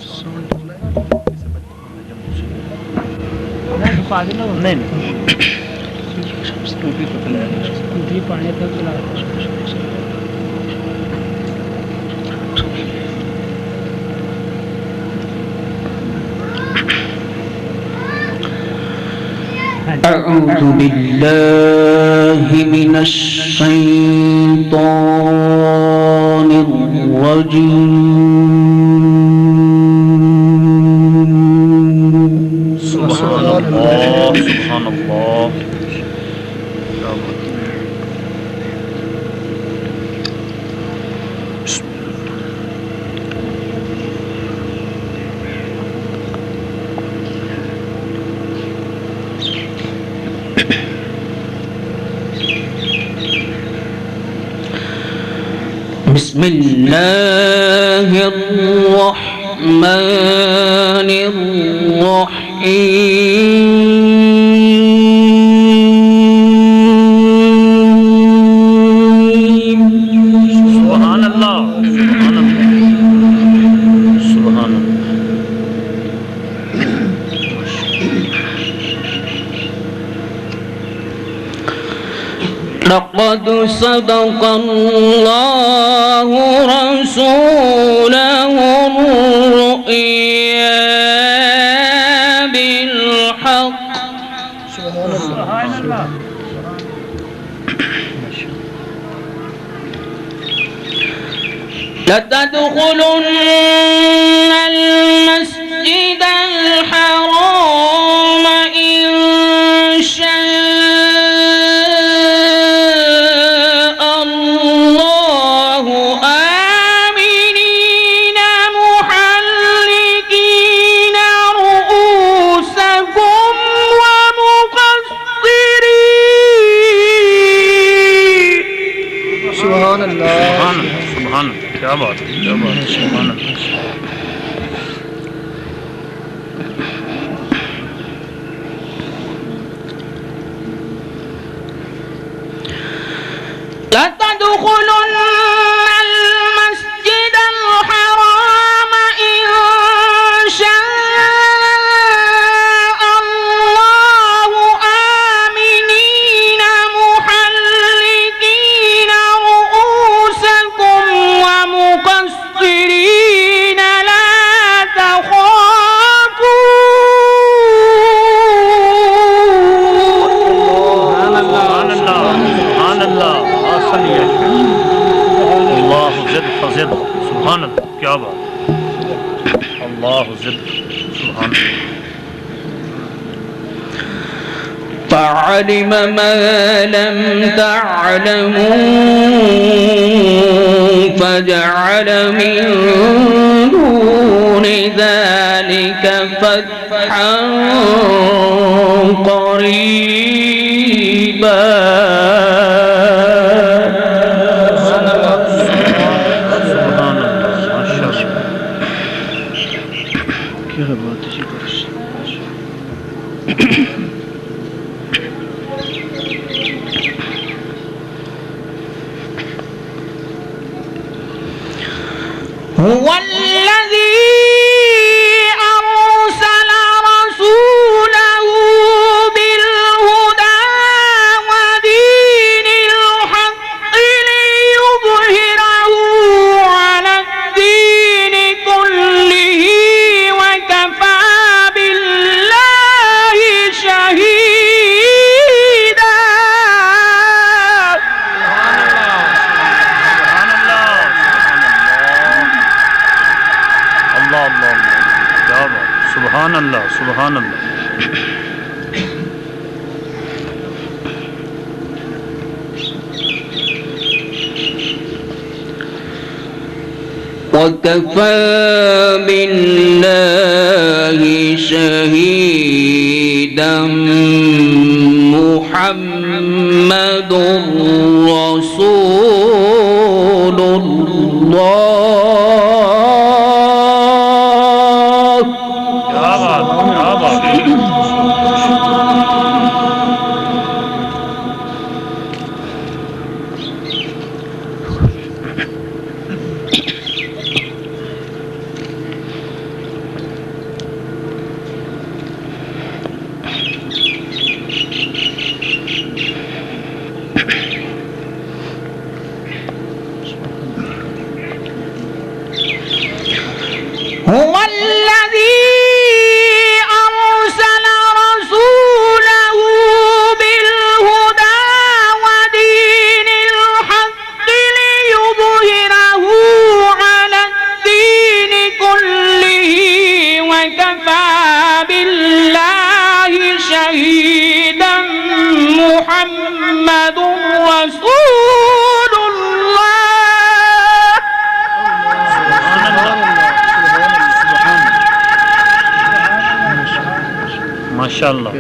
ساؤنڈ نہیں أعوذ بالله من الشيطان الرجيم سبحان اللہ سبحان اللہ کیا بات ہے۔ بسم الله الرحمن الرحيم سبحان اللہ سبحان اللہ سبحان اللہ لقد صدق الله رسوله الرؤيا بالحق لتدخلن المسجد الحرام إن شاء الله آمنين محلقين رؤوسكم ومقصرين سبحان اللہ. سبحان اللہ سبحان اللہ کیا بات ہے کیا بات ہے سبحان اللہ لتدخلن المسجد الحرام إن شاء الله آمنين محلقين رؤوسكم ومقصرين لا تخافون. سبحان اللہ سبحان اللہ آسن یا شیخ اللہ زد فزد سبحان اللہ کیا بات اللہ زد سبحان اللہ فعلم ما لم تعلموا فجعل من دون ذلك فتحا قريبا. سبحان اللہ ماشاء اللہ کیا بات ہے هو الذي أرسل رسوله بالهدى ودين الحق ليظهره على الدين كله وكفى بالله شهيدا. سبحان اللہ سبحان اللہ وكفى بالله شهيدا محمد رسول الله. کیا بات کیا بات محمد رسول الله. ما شاء الله.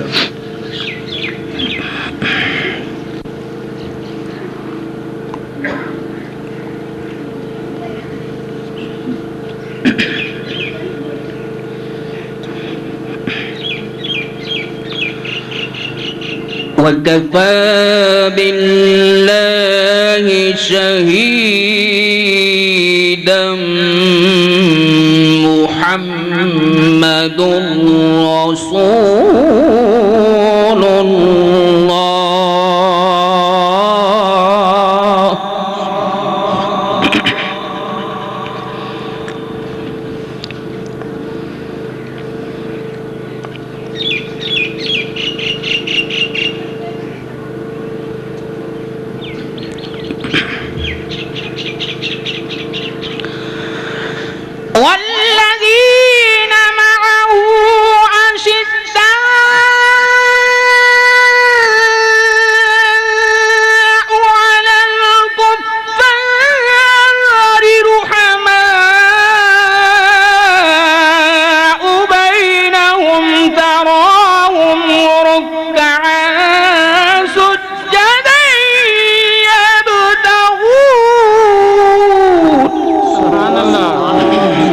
وكفى بالله شهيدا محمد رسول الله. والذين معه أشداء على الكفار رحماء بينهم تراهم ركعا سجدا يبتغون. سبحان الله.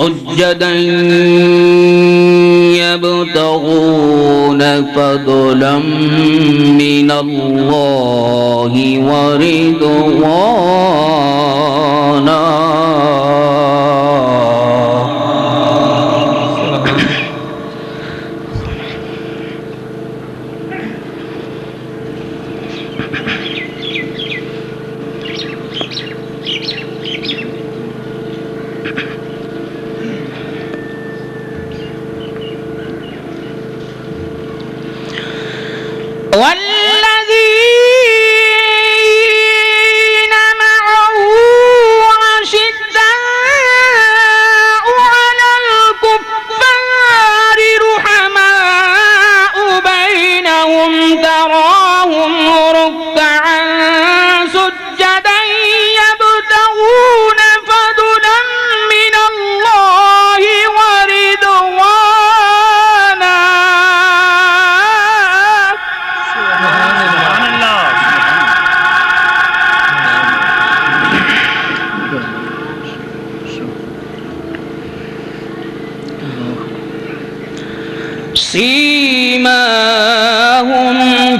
سجدا يبتغون فضلا من الله ورضوانا. والذين معه أشداء على الكفار رحماء بينهم تراهم ركعا سجدا يبتغون فضلا من الله ورضوانا. سيماهم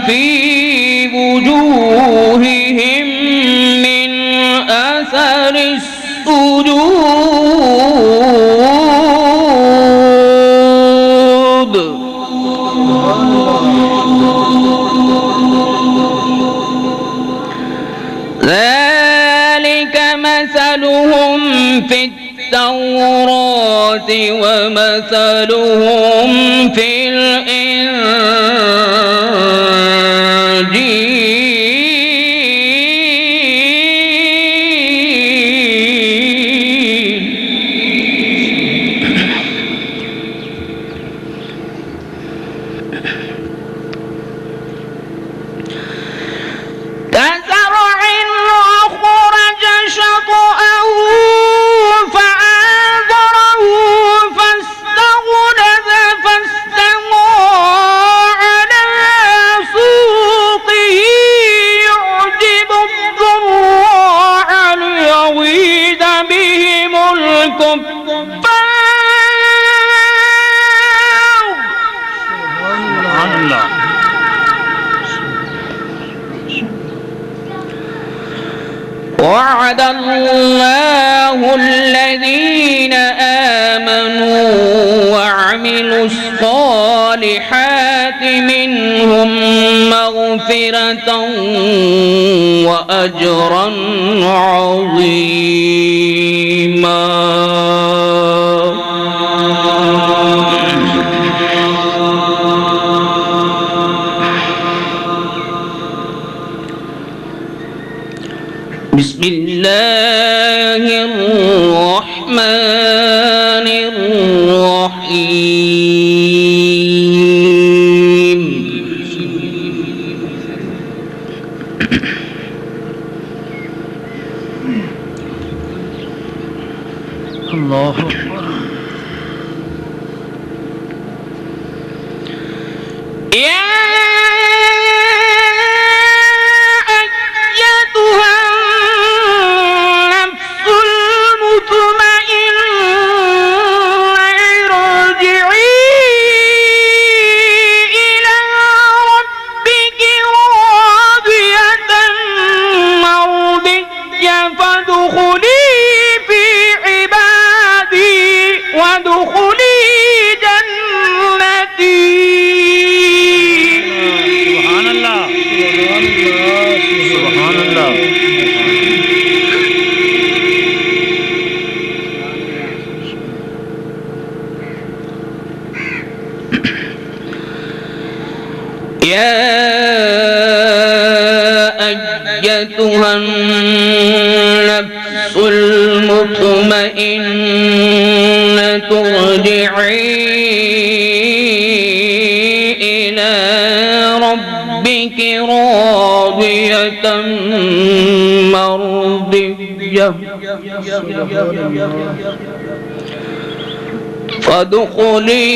في وجوههم من أثر السجود. ذلك مثلهم في التوراة ومثلهم في كزرع أخرج شطأه فآزره فاستغلظ فاستوى على سوقه يعجب الضراع ليغيظ بهم الكفار. سبحان الله. وعد الله الذين آمنوا وعملوا الصالحات منهم مغفرة وأجرا عظيما. بسم الله الرحمن الرحيم اللہ اکبر أيتها النفس المطمئنة ارجعي إلى ربك راضية مرضية فادخلي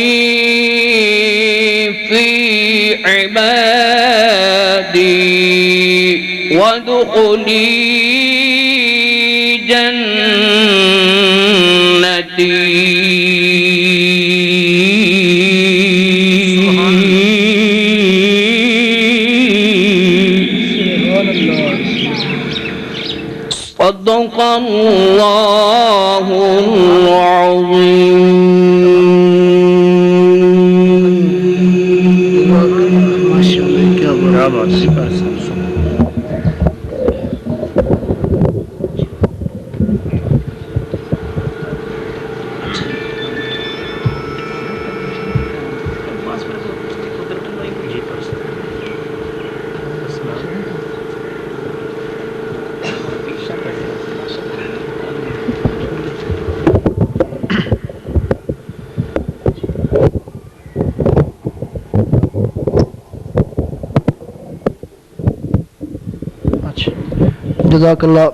في عبادي وادخلي صدق الله العظيم. جزاک اللہ.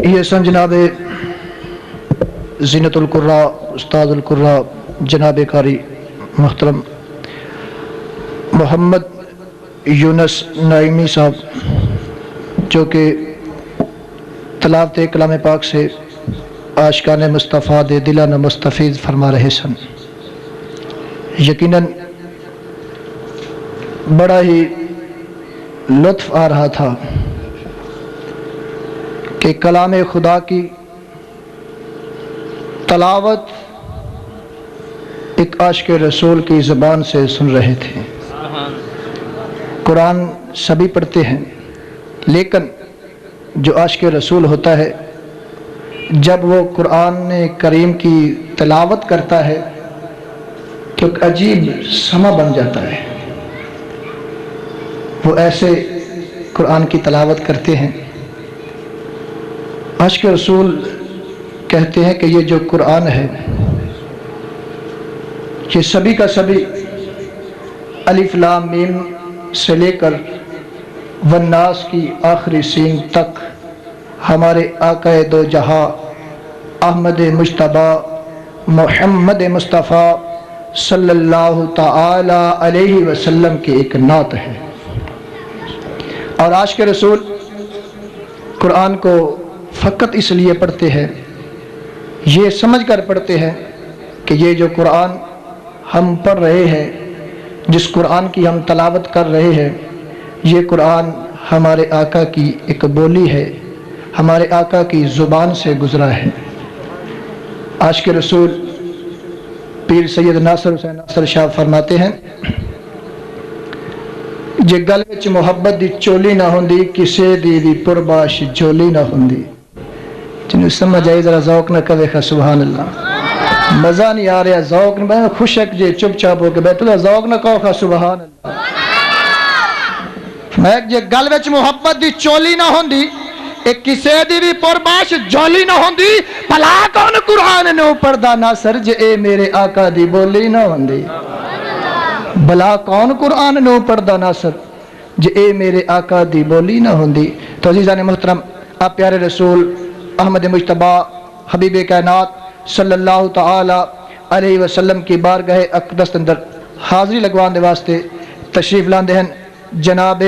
یہ سن جناب زینت القراء استاد القراء جناب قاری محترم محمد یونس نعیمی صاحب، جو کہ تلاوت کلام پاک سے عاشقان مصطفیٰ دے دلاں مستفیض فرما رہے سن. یقیناً بڑا ہی لطف آ رہا تھا کہ کلام خدا کی تلاوت ایک عاشق رسول کی زبان سے سن رہے تھے. قرآن سبھی پڑھتے ہیں، لیکن جو عاشق رسول ہوتا ہے جب وہ قرآن کریم کی تلاوت کرتا ہے تو ایک عجیب سما بن جاتا ہے. وہ ایسے قرآن کی تلاوت کرتے ہیں. عاشق رسول کہتے ہیں کہ یہ جو قرآن ہے یہ سبھی کا سبھی الف لام میم سے لے کر والناس کی آخری سین تک ہمارے آقا دو جہاں احمد مجتبی محمد مصطفیٰ صلی اللہ تعالی علیہ وسلم کی ایک نعت ہے. اور عاشق رسول قرآن کو فقط اس لیے پڑھتے ہیں، یہ سمجھ کر پڑھتے ہیں کہ یہ جو قرآن ہم پڑھ رہے ہیں، جس قرآن کی ہم تلاوت کر رہے ہیں، یہ قرآن ہمارے آقا کی ایک بولی ہے، ہمارے آقا کی زبان سے گزرا ہے. عاشق رسول پیر سید ناصر حسین ناصر شاہ فرماتے ہیں جے گل وچ محبت دی چولی نہ ہوندی کسے دی بھی پرباش جولی نہ ہوندی. جنوں سمجھ آئی ذرا ذوق نہ کرے خا سبحان اللہ. مزہ نہیں آ رہا ذوق نہ، میں خوشک جے چپ چاپ ہو کے بیٹھو ذوق نہ کہو خا سبحان اللہ. میں جے گل وچ محبت دی چولی نہ ہوندی ایک کسے دی بھی پرباش جولی نہ ہوندی بھلا کون قرآن نو پڑھدا ناصر جے اے میرے آقا دی بولی نہ ہوندی بھلا کون قرآن نو پڑھدا ناصر جے اے میرے آقا دی بولی نہ ہوندی۔ تو عزیزان محترم آپ پیارے رسول احمد مجتبیٰ حبیب کائنات صلی اللہ تعالی علیہ وسلم کی بارگاہ اقدس اندر حاضری لگوان دے واسطے تشریف لاندے ہیں جناب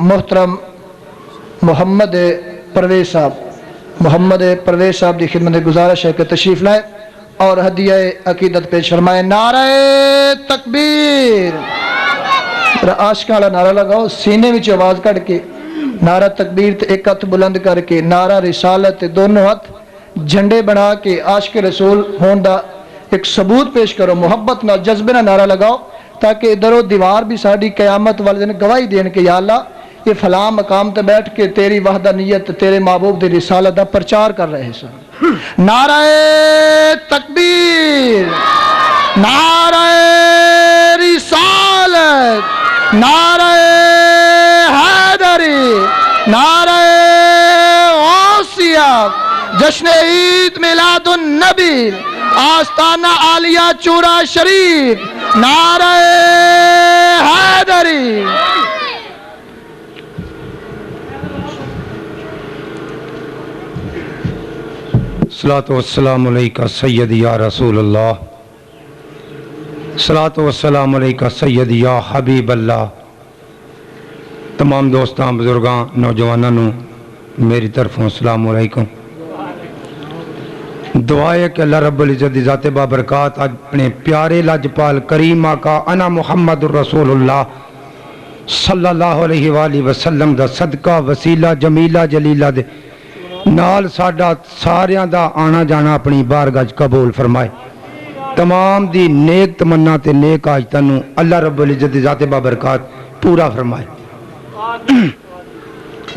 محترم محمد پرویز صاحب دی خدمت گزارش ہے کہ تشریف لائے اور ہدیہ عقیدت پیش فرمائے۔ نعرہ تکبیر، عاشقاں والا نعرہ لگاؤ سینے وچ آواز کٹ کے، نعرہ تکبیر تے ایک ہاتھ بلند کر کے، نعرہ رسالت تے دونوں ہاتھ جھنڈے بنا کے عاشق رسول ہون دا ایک ثبوت پیش کرو، محبت نہ جذبے نہ نعرہ لگاؤ تاکہ ادھر و دیوار بھی ساری قیامت والے دن گواہی دین کہ یا اللہ یہ فلاں مقام تے بیٹھ کے تیری وحدانیت تیرے محبوب دی رسالت دا پرچار کر رہے سن۔ نعرہ تکبیر، نعرہ رسالت، نعرہ حیدری، نعرہ غوثیہ، جشن عید میلاد النبی، آستانہ عالیہ چورا شریف، نعرہ حیدری۔ صلاۃ والسلام علیکہ سیدی یا رسول اللہ، صلاۃ والسلام علیکہ سیدی یا حبیب اللہ۔ تمام دوستاں بزرگاں نوجوانوں نو میری طرفوں السلام علیکم۔ دعا ہے کہ اللہ رب العزت دی ذات بابرکات اپنے پیارے لاجپال کریم آقا انا محمد الرسول اللہ صلی اللہ علیہ وآلہ وسلم دا صدقہ وسیلہ جمیلہ جلیلہ دے نال ساڈا ساریاں دا آنا جانا اپنی بارگاہ قبول فرمائے۔ تمام دی نیک تمنا تے نیک آجتاں نو اللہ رب العزت دی ذات بابرکات پورا فرمائے۔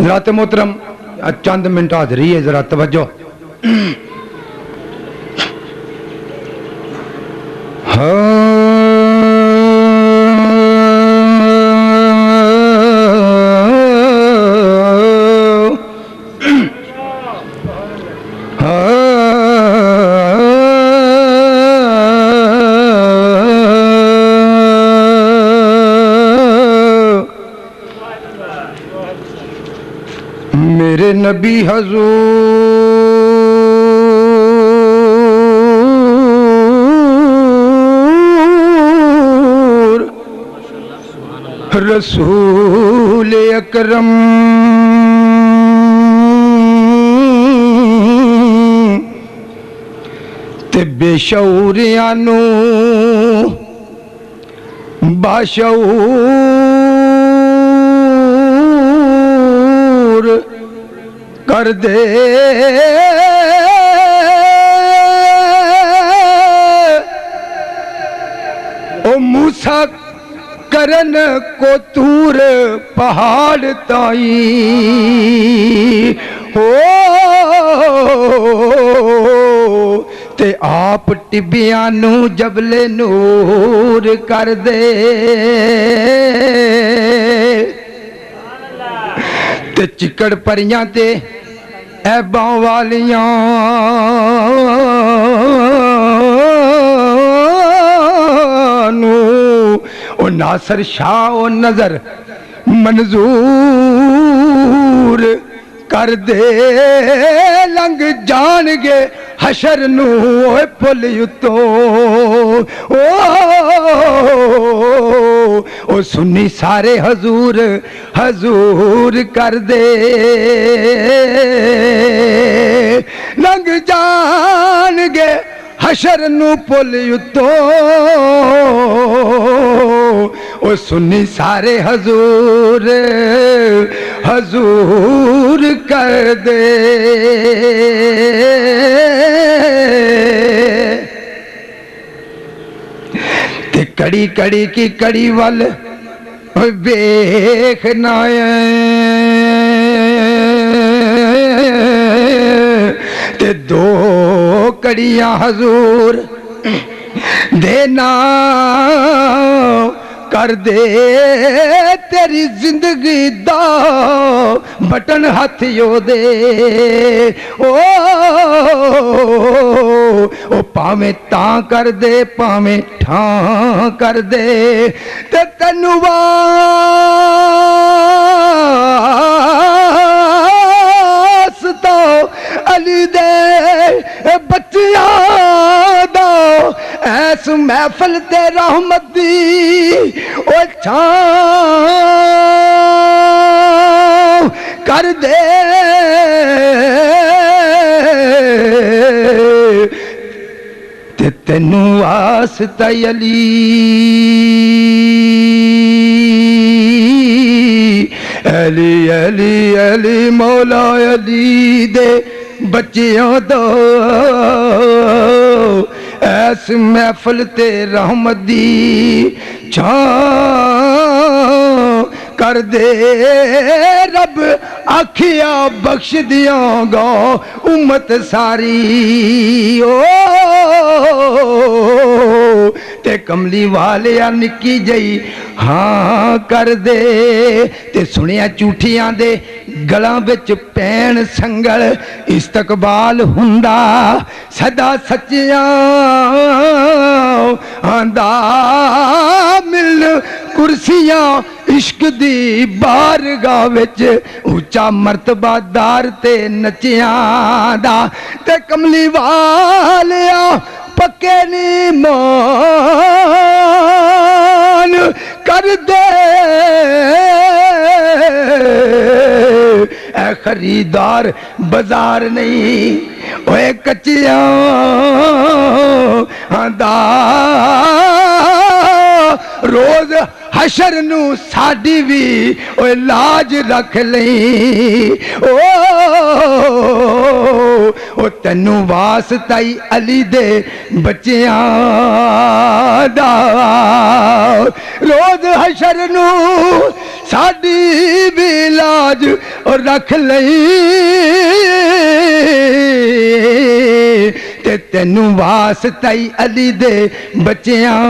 ذات محترم چند منٹ حاضری ہے، ذرا توجہ۔ میرے نبی حضور رسول اکرم تے بے شعوریانو باشعور کر دے او موسیٰ کرن کو تور پہاڑ تائی ہو تے آپ ٹبیانو جبل نور کر دے تے چکڑ پریاں تے ایباں والیاں نو او ناصر شاہ او نظر منظور کر دے لنگ جان گے حشر نو اے پل یتو او سنی سارے حضور حضور کر دے لنگ جان گے حشر نو پل یتو او سنی سارے حضور حضور کر دے تے کڑی کڑی کی کڑی وال بیکھنا تے دو کڑیاں حضور دینا کر دے تیری زندگی دا بٹن ہاتھ یو دے او پاویں تاں کر دے پاویں ٹھاں کر دے تے تینوں واسطہ علی دے بچیاں دا ایس محفل تے رحمت دی او چھاں کر دے تے تینوں واسطہ علی علی علی علی مولا علی دے بچیاں دا ایس محفل تے رحمت دی چھاں کر دے رب آکھیا بخش دیاں گا امت ساری تے کملی والیا نکی جئی ہاں کر دے تے سنیا چوٹھیاں دے گلاں وچ پین سنگل استقبال ہندا صدا سچیاں آندا مل کرسیاں عشق دی بارگاہ وچ اونچا مرتبہ دار تے نچیاں دا تے کملی والیا پکے نیمان کر دے اے خریدار بازار نہیں اوے کچیاں دا روز حشر نو ساڈی بھی اوے لاج رکھ لیں او تینوں واسطائی علی دے بچیاں دا روز حشر نو ساڈی بھی لاج رکھ لیں تے تینوں واسطائی علی دے بچیاں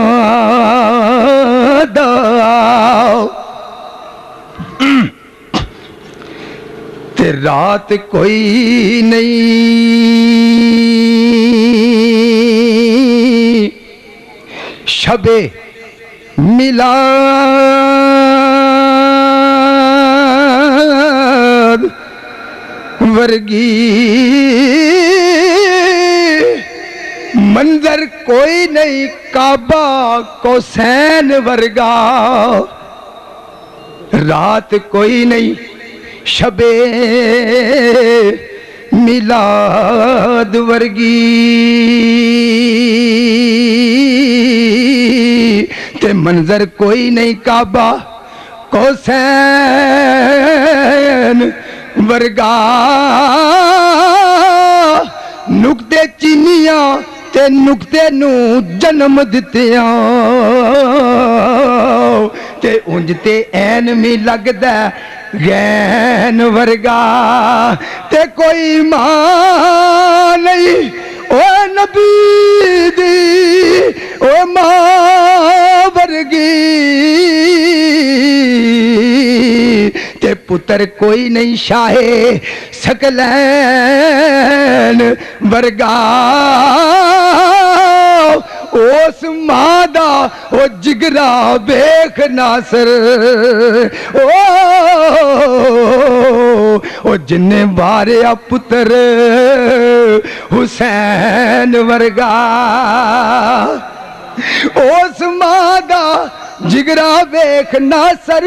دا تے رات کوئی نہیں شب میلاد ورگی منظر کوئی نہیں کعبہ کوسین ورگا رات کوئی نہیں شب میلاد ورگی تے منظر کوئی نہیں کعبہ کوسین ورگا نکتے چینیاں تے نکتے نو جنم دتیاں تے انجتے این میں لگدا غین ورگا تے کوئی ماں نہیں او نبی دی او ماں ورگی تے پتر کوئی نہیں شاہ سکلین ورگا اس ماں دا او جگرا بیخ ناصر او جن باریا پتر حسین ورگا اس ماں دا جگرا بیخ ناصر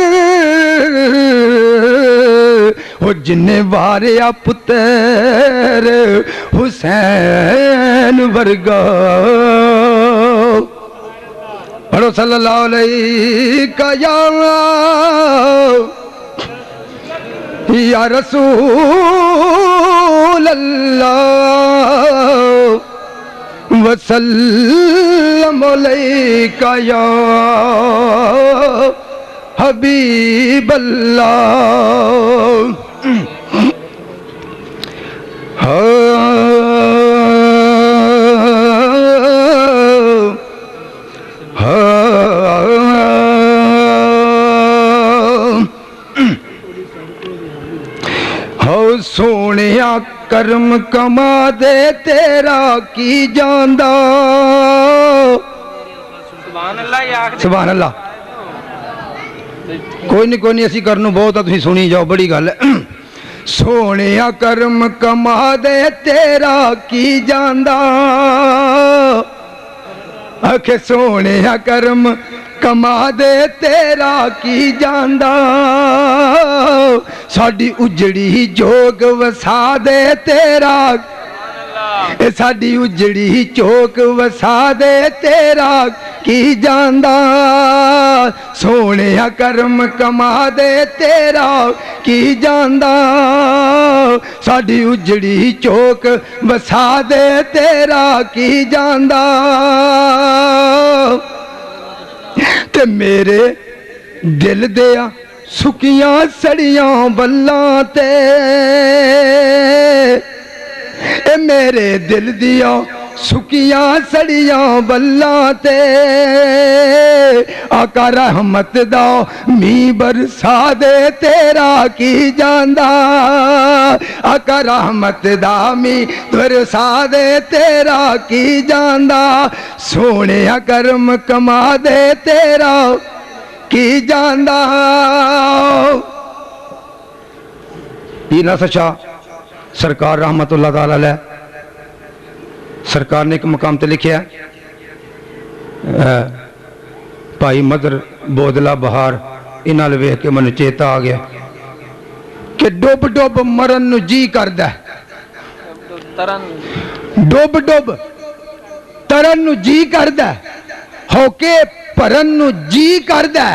او جن باریا پتر حسین ورگا پڑھو صلی اللہ علیہ یا رسول اللہ وسلم علیکہ یا حبیب اللہ سونیا کرم کما دے تیرا کی جاندا سبحان اللہ کوئی نہیں اسی کرنو بہت تھی سنی جاؤ بڑی گل ہے سونیا کرم کما دے تیرا کی جاندا آکھے سونیا کرم کما دے تیرا کی جاندا ساڈی اجڑی جوگ وسا دے تیرا ساڈی اجڑی چوک وسا دے تیرا کی جاندا سونیا کرم کما دے تیرا کی جاندا ساڈی اجڑی چوک وسا دے تیرا کی جاندا تے میرے دل دیا سکیاں سڑیاں بلاں تے اے میرے دل دیا سکیاں سڑیاں بلاں تے آقا رحمت دا می برسا دے تیرا کی جاندا آقا رحمت دا می برسا دے تیرا کی جاندا سونیا کرم کما دے تیرا کی جاندا پینا سچا سرکار رحمت اللہ تعالی علیہ سرکار نے ایک مقام تے لکھیا بھائی مدر بودلا بہار انہاں لے ویکھ کے من چیتا آ گیا کہ ڈوب ڈوب مرن نو جی کردا ڈوب ڈوب ترن نو جی کردا ہو کے پرن نو جی کردا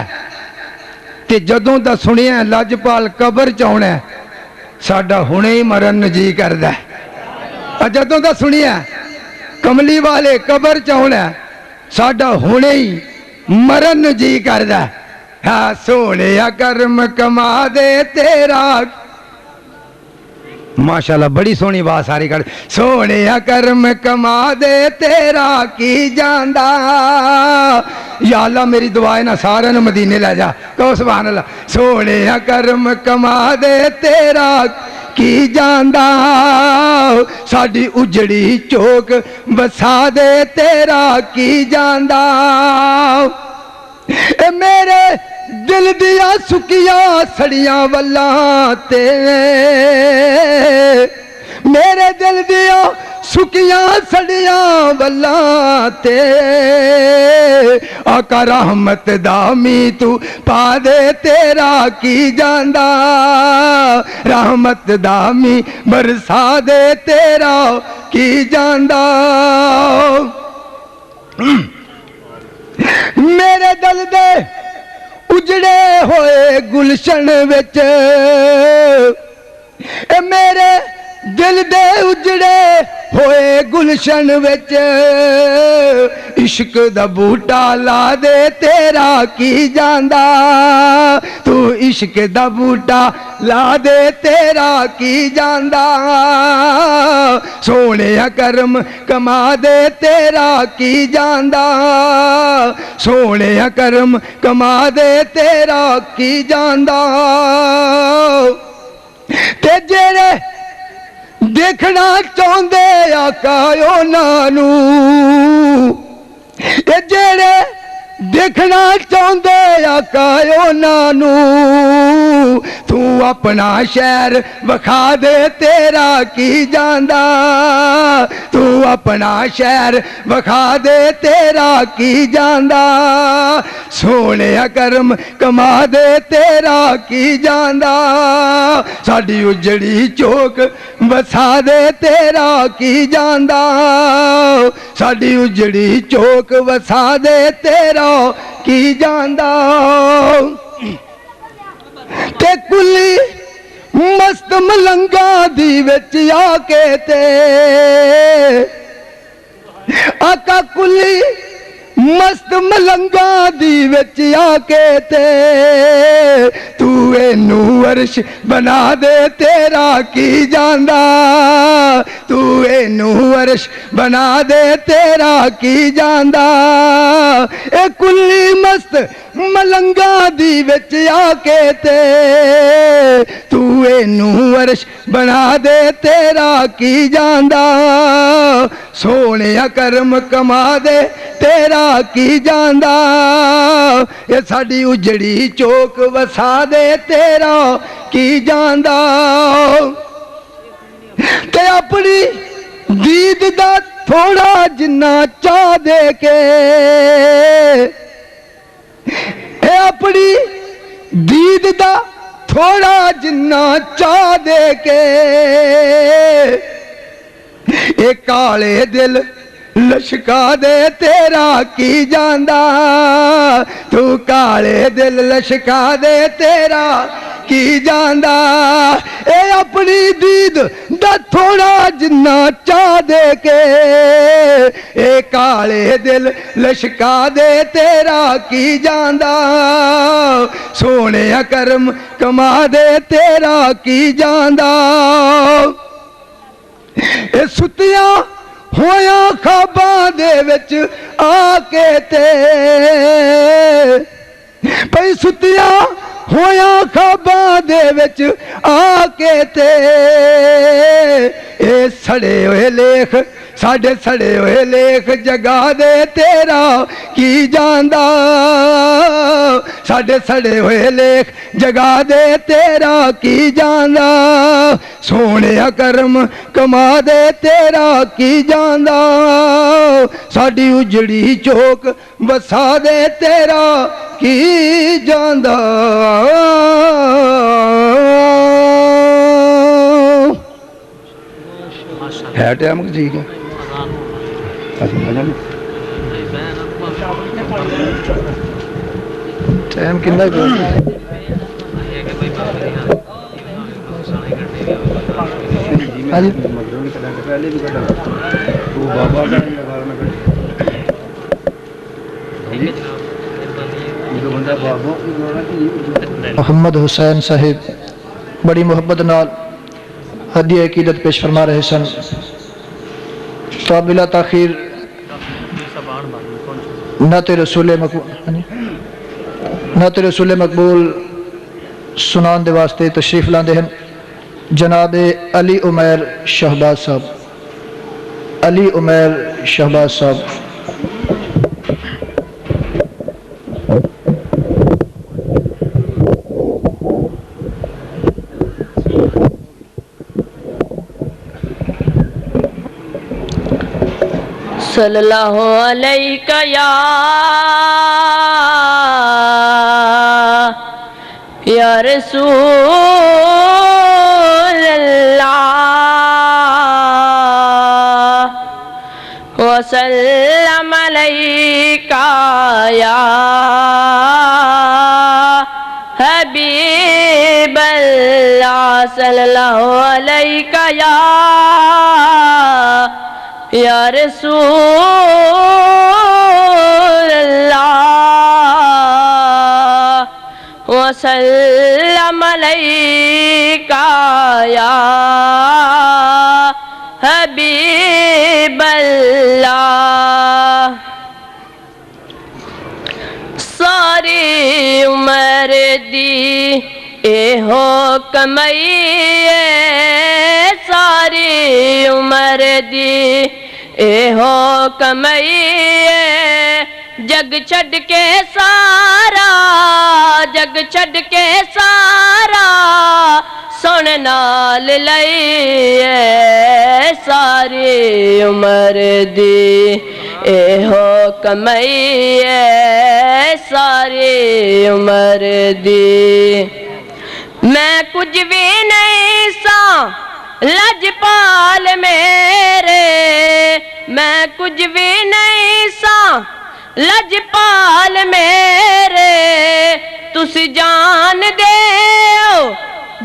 تے جدوں دا سنیا لاجپال قبر چاونا ساڈا ہنے ہی مرن نو جی کردا جدوں دا سنیا کملی والے قبر چاونا ساڈا ہنے ہی مرن جی کردا ہاں سونیا کرم کما دے تیرا ماشاءاللہ بڑی سونی بات ساری کر سونیا کرم کما دے تیرا کی جاندا یا اللہ میری دعائیں نہ سارے مدینے لے جا کہو سبحان اللہ سونیا کرم کما دے تیرا کی جاندا ساڈی اجڑی چوک بسا دے تیرا کی جاندا اے میرے دل دیا سکیاں سڑیاں ولاں تے میرے دل دیا سکیاں سڑیاں ولاں تے آقا رحمت دامی تو پا دے تیرا کی جاندا رحمت دامی برسا دے تیرا کی جاندا میرے دل دے اجڑے ہوئے گلشن وچ اے میرے دل دے اجڑے ہوئے گلشن وچ عشق دا بوٹا لا دے تیرا کی جاندا تو عشق دا بوٹا لا دے تیرا کی جاندا سونیا کرم کما دے تیرا کی جاندا سونیا کرم کما دے تیرا کی جاندا تے جڑے دیکھنا چاہندے آقا انہاں نوں تے جڑے دیکھنا چاہندے آقا انہاں نوں تو اپنا شہر وکھا دے تیرا کی جاندا تو اپنا شہر وکھا دے تیرا کی جاندا سونیا کرم کما دے تیرا کی جاندا ساڈی اجڑی چوک وسا دے تیرا کی جاندا ساڈی اجڑی چوک وسا دے تیرا کی جاندا تے کلی مست ملنگا دی وچ آ کے تے آقا کلی مست ملنگا دی وچ آ کے تے تو اینو عرش بنا دے تیرا کی جاندا تو اینو عرش بنا دے تیرا کی جاندا اے کلی مست ملنگا دی وچ آ کے تے تو اینو عرش بنا دے تیرا کی جاندا سونے کرم کما دے تیرا کی جاندا یہ ساڈی اجڑی چوک وسا دے تیرا کی جاندا تے اپنی دید دا تھوڑا جنہ چاہ دے کے اے اپنی دید دا تھوڑا جنہ چاہ دے کے اے کالے دل لشکا دے تیرا کی جاندا تو کالے دل لشکا دے تیرا کی جاندا اے اپنی دید دا تھوڑا جنہ چاہ دے کے اے کالے دل لشکا دے تیرا کی جاندا سونے کرم کما دے تیرا کی جاندا اے ستیاں ہویا خواباں دے وچ آ کے تے پئی ستیاں ہویا خواباں دے وچ آ کے تے اے سڑے ہوئے لیخ ساڈے سڑے ہوئے لیخ جگا دے تیرا کی جاندا ساڈے سڑے ہوئے لیخ جگا دے تیرا کی جاندا سونے کرم کما دے تیرا کی جاندا ساڈی اجڑی چوک بسا دے تیرا کی جاندا ہے ٹائم ٹھیک ہے ٹائم کنا محمد حسین صاحب بڑی محبت نال ہدیہ عقیدت پیش فرما رہے سن تو بلا تاخیر نعت رسول مقبول سنان دے واسطے تشریف لاندے ہیں جناب علی عمیر شہباز صاحب علی عمیر شہباز صاحب صلی اللہ علیہ یا رسول اللہ وسلم علیہ یا حبیب اللہ صلی اللہ علیہ یا رسول اللہ وسلم علیک یا حبیب اللہ ساری عمر دی اے ہو کمائی ساری عمر دی اے ہو کمائی جگ چھڈ کے سارا جگ چھڈ کے سارا سن نال لئیے ساری عمر دی اے ہو کمائی ساری عمر دی میں کچھ بھی نہیں سا لجپال میرے میں کچھ بھی نہیں سا لجپال میرے تسی جان دیو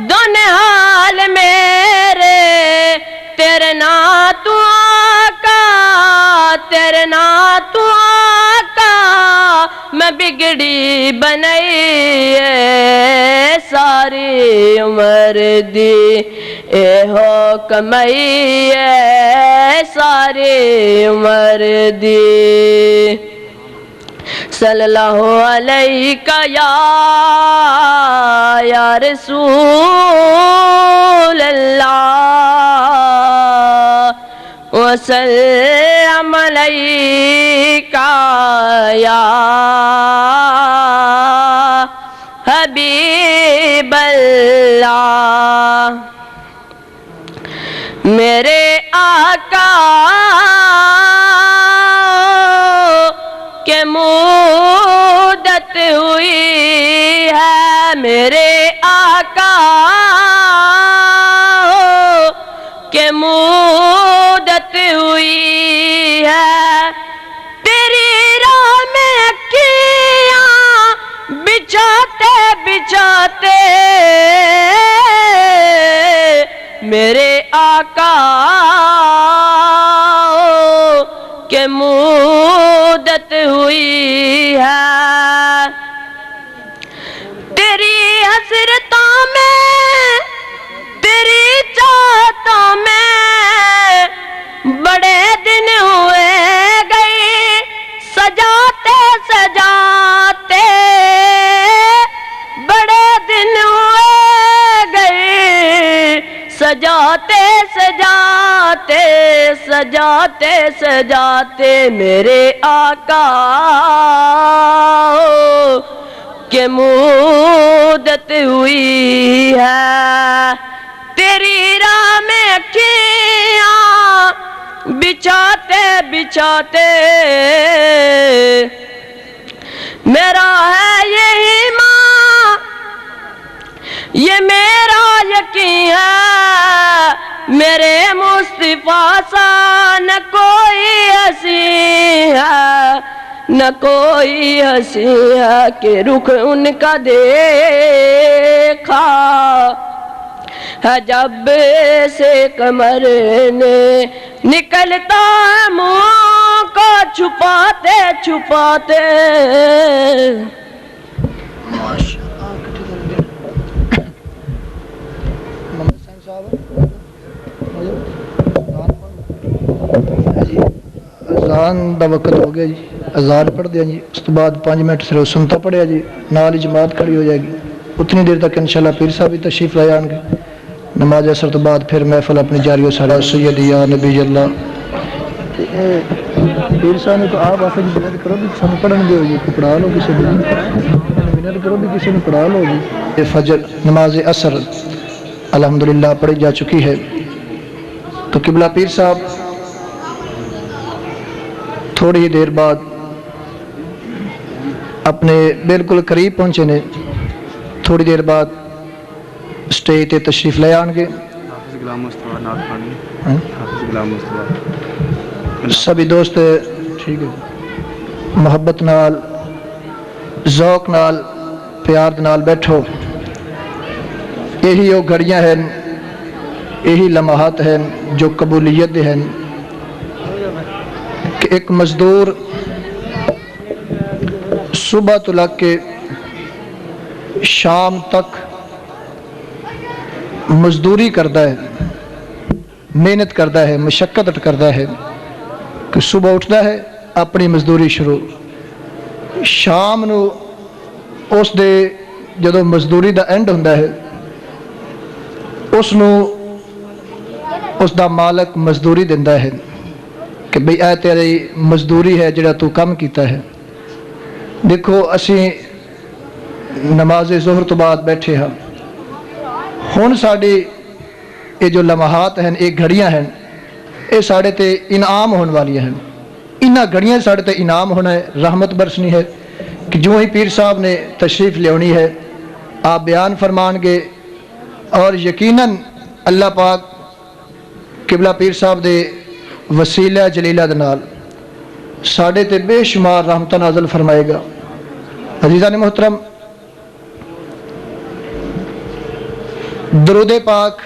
دون حال میرے تیرے نا تو آقا تیرے نا تو آقا میں بگڑی بنائی ساری عمر دی اے ہو کمائی ساری عمر دی صلی اللہ علیہ یا رسول اللہ وسلم علیہ یا حبیب اللہ میرے آقا کہ مدت ہوئی ہے میرے آقا کہ مدت ہوئی ہے تیری راہ میں کیا بچھاتے بچھاتے میرے آقا کہ مدت ہوئی ہے تیری حسرتوں میں تیری چاہتوں میں بڑے دن ہوئے گئے سجاتے سجاتے بڑے دن ہوئے گئے سجاتے سجاتے سجاتے سجاتے میرے آقا کہ مدت ہوئی ہے تیری راہ میں کیا بچھاتے بچھاتے میرا ہے یہی ماں یہ میرا یقین ہے میرے مصطفیٰ سا نہ کوئی ہنسی ہے نہ کوئی ہنسی ہے کہ رخ ان کا دیکھا ہے جب سے کمر نے نکلتا ہے منہ کو چھپاتے چھپاتے اذان دا وقت ہو گیا جی اذان پڑھ دیا جی اس تو بعد 5 منٹ صرف سنتا پڑھیا جی نال ہی جماعت کھڑی ہو جائے گی اتنی دیر تک انشاءاللہ پیر صاحب بھی تشریف لے آن گے نماز عصر تو بعد پھر محفل اپنی جاری ہو سارا سید یا نبی اللہ پیر صاحب نے تو آپ آفے کی بنیاد کرو بھی سانو پڑھن دے ہو جی پڑھا لو کسی بھی بنیاد کرو بھی کسی نے پڑھا لو جی فجر نماز عصر الحمدللہ پڑھی جا چکی ہے تو قبلہ پیر صاحب تھوڑی ہی دیر بعد اپنے بالکل قریب پہنچے نے تھوڑی دیر بعد سٹیج تے تشریف لے آن گے سبھی دوست ٹھیک ہے محبت نال ذوق نال پیار نال بیٹھو یہی وہ گھڑیاں ہیں یہی لمحات ہیں جو قبولیت دے ہیں کہ ایک مزدور صبح تو لگ کے شام تک مزدوری کرتا ہے محنت کرتا ہے مشقت کرتا ہے کہ صبح اٹھتا ہے اپنی مزدوری شروع شام نو اس دے جدو مزدوری دا اینڈ ہوندا ہے اس نو اس دا مالک مزدوری دیندا ہے کہ بھئی اے تیری مزدوری ہے جڑا تو کم کیتا ہے دیکھو اسی نماز ظہر تو بعد بیٹھے ہاں ہن ساڈی یہ جو لمحات ہیں یہ گھڑیاں ہیں یہ ساڑھے تے انعام ہونے والی ہیں انہاں گھڑیاں ساڑھے تے انعام ہونا ہے رحمت برسنی ہے کہ جو ہی پیر صاحب نے تشریف لیونی ہے آپ بیان فرمان گے اور یقیناً اللہ پاک قبلہ پیر صاحب دے وسیلہ جلیلہ دنال ساڑھے تے بے شمار رحمتہ نازل فرمائے گا عزیزان محترم درود پاک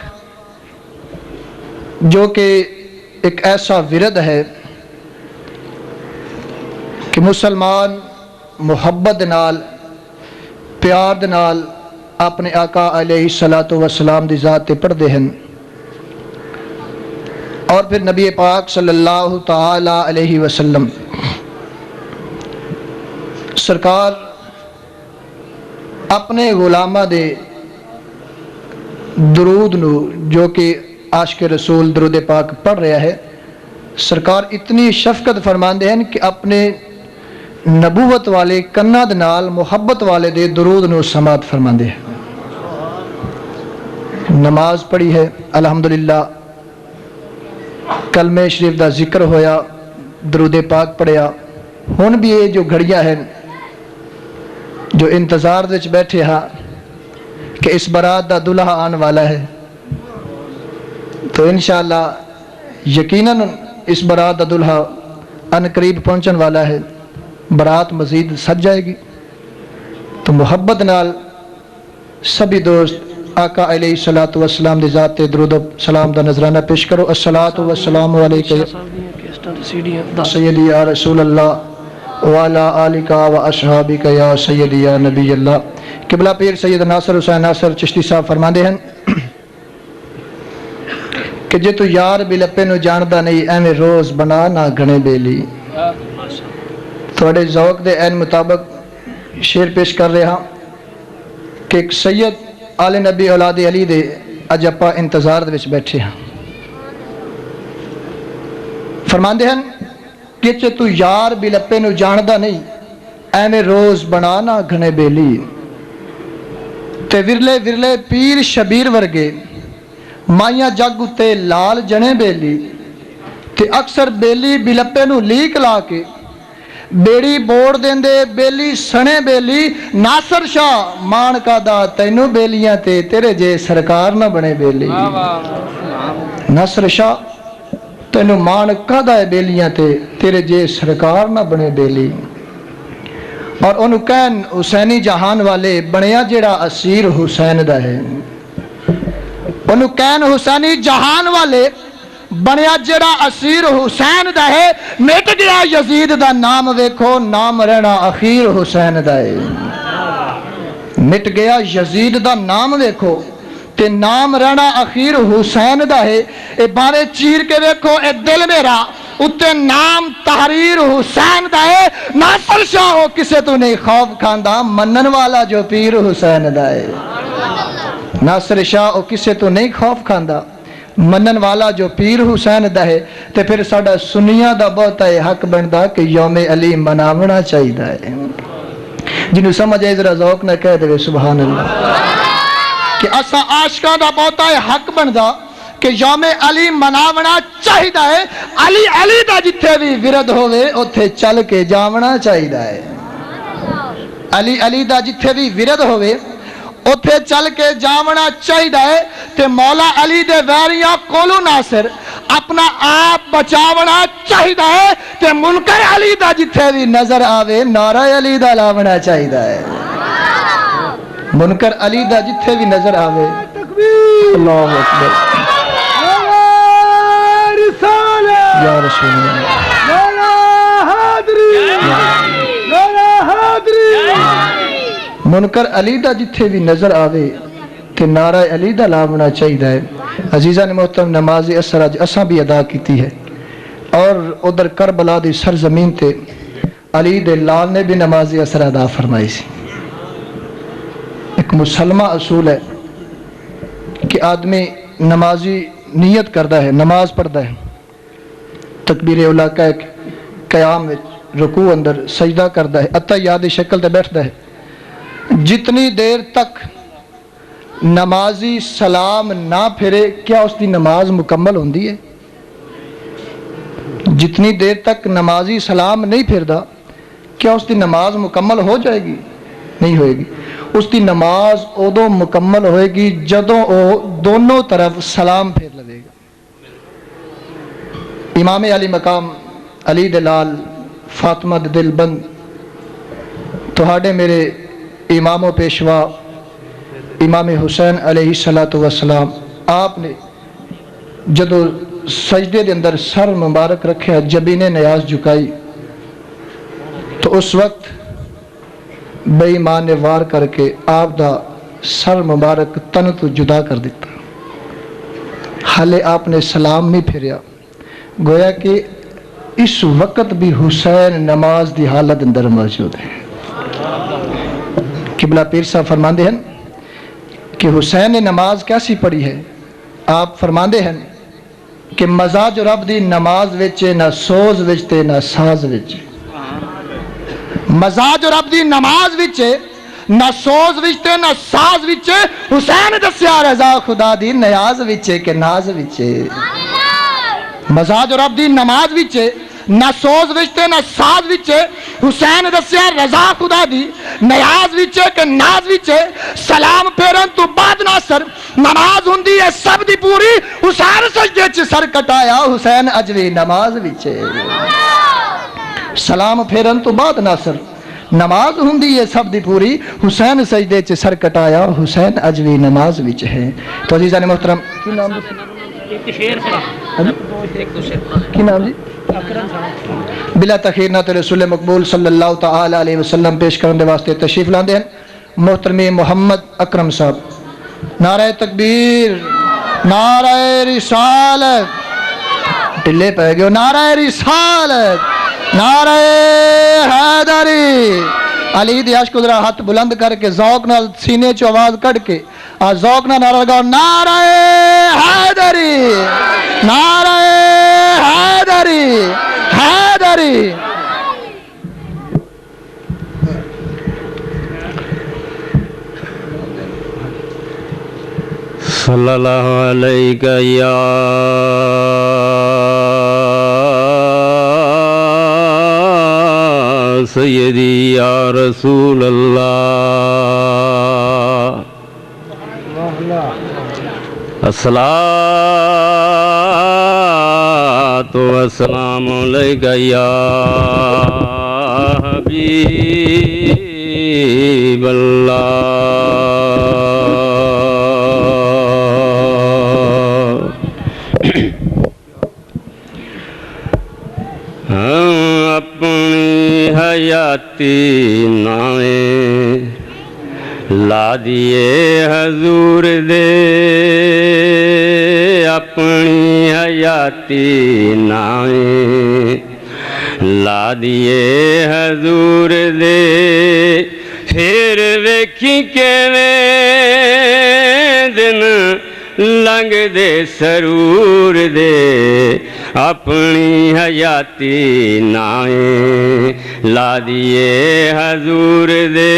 جو کہ ایک ایسا ورد ہے کہ مسلمان محبت دے نال پیار دے نال اپنے آقا علیہ الصلوۃ والسلام دی ذات تے پڑھدے ہیں اور پھر نبی پاک صلی اللہ تعالی علیہ وسلم سرکار اپنے غلامہ دے درود نو جو کہ عاشق رسول درود پاک پڑھ رہا ہے سرکار اتنی شفقت فرماندے ہیں کہ اپنے نبوت والے کناں دے نال محبت والے دے درود نو سماعت فرماندے ہیں نماز پڑھی ہے الحمدللہ کلمہ شریف دا ذکر ہویا درود پاک پڑھیا ہن بھی یہ جو گھڑیاں ہیں جو انتظار وچ بیٹھے ہاں کہ اس برات دا دلہا آن والا ہے تو انشاءاللہ یقیناً اس برات دا دلہا ان قریب پہنچن والا ہے برات مزید سج جائے گی تو محبت نال سبھی دوست آقا علیہ الصلوۃ والسلام دی ذات تے درود و سلام دا نذرانہ پیش کرو الصلاۃ والسلام علیکہ سیدی یا رسول اللہ وعلی آلک و اصحابک یا سیدی یا نبی اللہ قبلہ پیر سید ناصر حسین ناصر چشتی صاحب فرماندے ہیں کہ جے تو یار بلپے نو جاندا نہیں ایویں روز بنا نہ گھنے بیلی تھوڑے ذوق دے عین مطابق شعر پیش کر رہا کہ ایک سید آل نبی اولاد علی دے اج اپا انتظار دے وچ بیٹھے ہیں فرماندے ہیں کہ جے تو یار بلپے نو جاندا نہیں ایویں روز بنا نہ گھنے بیلی تے ورلے ورلے پیر شبیر ورگے مائیاں جگ اتے لال جنے بیلی تے اکثر بیلی بلپے نو لیک لا کے بیڑی بوڑ دیندے بیلی سنے بیلی ناصر شاہ مان کا دا تینو بیلیاں تے تیرے جے سرکار نہ بنے بیلی ناصر شاہ تینو مان کا دا بیلیاں تے تیرے جے سرکار نہ بنے بیلی اور انہوں کہن حسینی جہان والے بنیا جڑا اسیر حسین دا ہے انہوں کہن حسینی جہان والے بنیا جڑا اسیر حسین دا ہے مٹ گیا یزید دا نام ویکھو نام رہنا اخیر حسین دا ہے مٹ گیا یزید دا نام ویکھو تے نام رہنا اخیر حسین دا ہے اے بارے چیر کے ویکھو اے دل میرا اتے نام تحریر حسین دا ہے ناصر شاہ ہو کسے تو نہیں خوف کھاندا منن والا جو پیر حسین دا ہے ناصر شاہ ہو کسے تو نہیں خوف کھاندا منن والا جو پیر حسین دا ہے تے پھر ساڈا سنیاں دا بہت ہے حق بندا کہ یوم علی مناونا چاہیدا ہے جنوں سمجھ آئے ذرا ذوق نہ کہہ دے سبحان اللہ کہ اسا عاشقاں دا بہت ہے حق بندا کہ یوم علی مناونا چاہیدا ہے علی علی دا جتھے بھی ورد ہوئے اوتھے چل کے جاونا چاہیدا ہے علی علی دا جتھے بھی ورد ہوئے اوتھے چل کے جاونا چاہیدا ہے تے مولا علی دے ویریاں کولو ناصر اپنا آپ بچاونا چاہیدا ہے تے منکر علی دا جتھے بھی نظر آوے نعرہ علی دا لاونا چاہیدا ہے منکر علی دا جتھے بھی نظر آوے اللہ اکبر یا رسول اللہ منکر علی دا جتھے بھی نظر آوے تے نعرہ علی دا لاونا چاہیدا ہے عزیزان محترم نماز اثر اج اساں بھی ادا کیتی ہے اور ادھر کربلا دی سرزمین تے علی دے لال نے بھی نماز اثر ادا فرمائی سی ایک مسلمہ اصول ہے کہ آدمی نمازی نیت کردا ہے نماز پڑھدا ہے تکبیر اولا کہہ کے قیام رکوع اندر سجدہ کردا ہے اتحیات دی شکل تے بیٹھدا ہے جتنی دیر تک نمازی سلام نہ پھرے کیا اس دی نماز مکمل ہوندی ہے جتنی دیر تک نمازی سلام نہیں پھردا کیا اس دی نماز مکمل ہو جائے گی نہیں ہوئے گی اس دی نماز ادو مکمل ہوئے گی جدوں او دونوں طرف سلام پھیر لگے گا امام علی مقام علی دلال فاطمہ دل بند تہاڈے میرے امام و پیشوا امام حسین علیہ السلام آپ نے جدو سجدے دے اندر سر مبارک رکھے جبین نیاز جھکائی تو اس وقت بے ایمان نے وار کر کے آپ دا سر مبارک تن تو جدا کر دیتا. حالے آپ نے سلام نہیں پھریا. گویا کہ اس وقت بھی حسین نماز دی حالت اندر موجود ہے. قبلہ پیر صاحب فرماندے ہیں کہ حسین نے نماز کیسی پڑھی ہے. آپ فرماندے ہیں کہ مزا جو رب دی نماز وچے نہ سوز وچتے نہ ساز وچے. مزا جو رب دی نماز وچے نہ سوز وچتے نہ ساز وچے. حسین دسیا رضا خدا دی نیاز وچے کہ ناز وچے. مزا جو رب دی نماز وچے نہ سوز وچتے نہ ساز وچے. حسین دسیا رضا خدا دی نیاز وچے کہ ناز وچے. سلام پھیرن تو بعد ناصر نماز ہوندی ہے سب دی پوری. حسین سجدے چ سر کٹایا حسین اجوی نماز وچے. سلام پھیرن تو بعد ناصر نماز ہوندی ہے سب دی پوری. حسین سجدے چ سر کٹایا حسین اجوی نماز وچ ہے. تو عزیزان محترم کی نام کی نام جی بلا تخیر نات رسول مقبول صلی اللہ تعالی علیہ وسلم پیش کرنے واسطے تشریف لاندے ہیں محترم محمد اکرم صاحب. نعرہ تکبیر، نعرہ رسالت، ٹلے پہ گئے، نعرہ رسالت، نعرہ حیدری. علی دی عشق ذرا ہاتھ بلند کر کے ذوق نال سینے چو آواز کٹ کے ذوق نال نعرہ لگاؤ. نعرہ حیدری، نعرہ حیدری، حیدری. صلی اللہ علیہ یا سیدی یا رسول اللہ. الصلاۃ والسلام علیک یا حبیب اللہ. اپنی حیاتی نامے لا دیے حضور دے. اپنی حیاتی نامے لا دیے حضور دے. پھر ویکھی کیویں دن لنگ دے سرور دے. اپنی حیاتی نامے لا دیے حضور دے.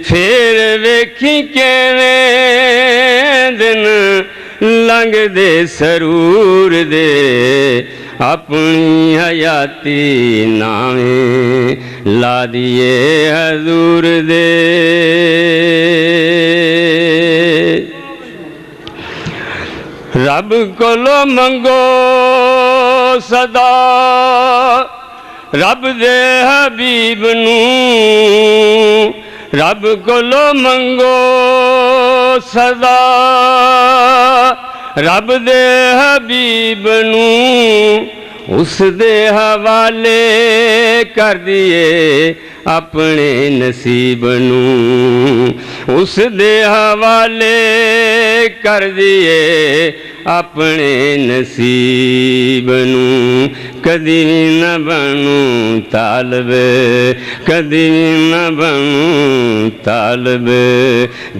پھر ویکھی کیویں دن لنگ دے سرور دے. اپنی حیاتی نامے لا دیے حضور دے. رب کولو منگو صدا رب دے حبیب نوں. رب کولو منگو صدا رب دے حبیب نوں. اس دے حوالے کر دیے اپنے نصیب نوں. اس دے حوالے کر دیے اپنے نصیب نوں. کدی نہ بنوں طالب کدی نہ بنوں طالب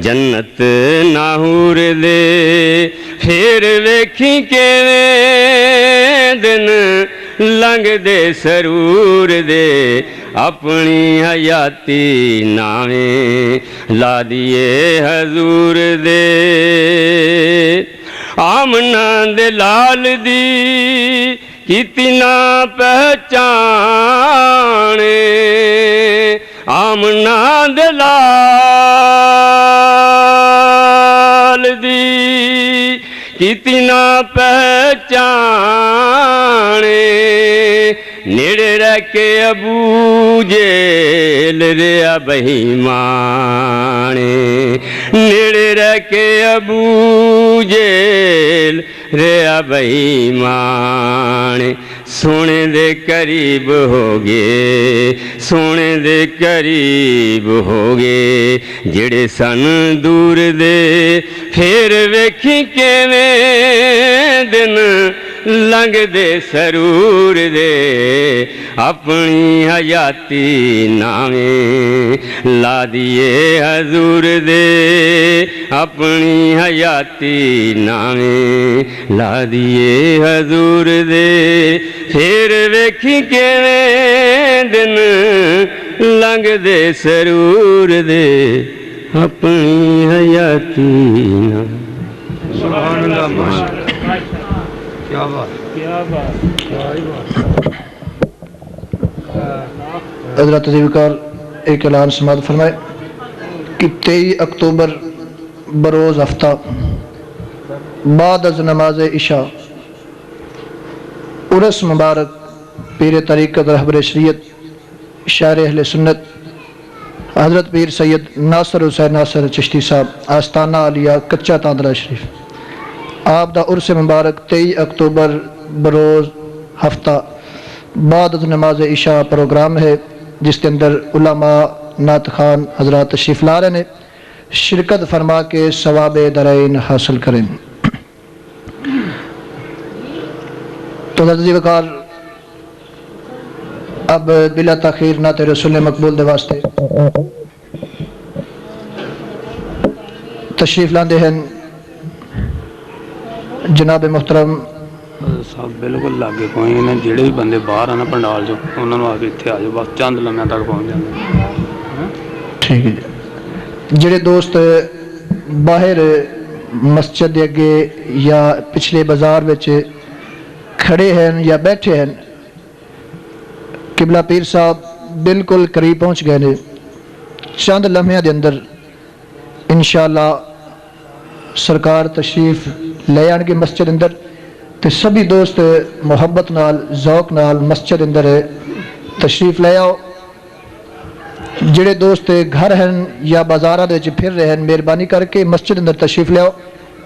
جنت ناہور دے. پھر ویکھی کیویں دن لنگ دے سرور دے. اپنی حیاتی نامے لا دیے حضور دے. آمنہ دے لال دی کیتی نہ پہچانے. آمنہ دے لال دی کیتی نہ پہچانے. نیڑے رہ کے ابو جیل ریا بہیمانے. نیڑے رہ کے ابو جیل ریا بےمان سونے دے قریب ہو گئے سونے دے قریب ہو گئے جڑے سن دور دے پھر ویکھی کیویں دن لنگ دے سرور دے اپنی حیاتی ناویں لا دیے حضور دے اپنی حیاتی ناویں لا دیے حضور دے پھر ویکھی کیویں دن لنگ دے سرور دے اپنی حیاتی ناویں سبحان اللہ ماشاءاللہ کیا بات حضرت عزیز وقار ایک اعلان سماعت فرمائے کہ 23 اکتوبر بروز ہفتہ بعد از نماز عشاء عرس مبارک پیر طریقت رہبر شریعت شاعر اہل سنت حضرت پیر سید ناصر حسین ناصر چشتی صاحب آستانہ عالیہ کچا تاندرا شریف آپ دا عرس مبارک 23 اکتوبر بروز ہفتہ بعد از نماز عشاء پروگرام ہے جس کے اندر علماء نعت خان حضرات تشریف لا رہے ہیں شرکت فرما کے ثواب درین حاصل کریں تو حضرت وقار اب بلا تاخیر نعت رسول مقبول دے واسطے تشریف لاندے ہیں جناب محترم صاحب بالکل لاگے کوئی نہیں جڑے بھی بندے باہر ہیں نا پنڈال جو انہوں نے آ کے اتنے آ جاؤ بس چند لمحے تک پہنچ جاتے ٹھیک ہے جڑے دوست باہر مسجد اگے یا پچھلے بازار وچ کھڑے ہیں یا بیٹھے ہیں قبلہ پیر صاحب بالکل قریب پہنچ گئے نے چند لمحے دے اندر انشاءاللہ سرکار تشریف لے آن کے مسجد اندر تے سبھی دوست محبت نال ذوق نال مسجد اندر تشریف لے آؤ جڑے دوست گھر ہیں یا بازاراں دے وچ پھر رہے ہیں مہربانی کر کے مسجد اندر تشریف لے آؤ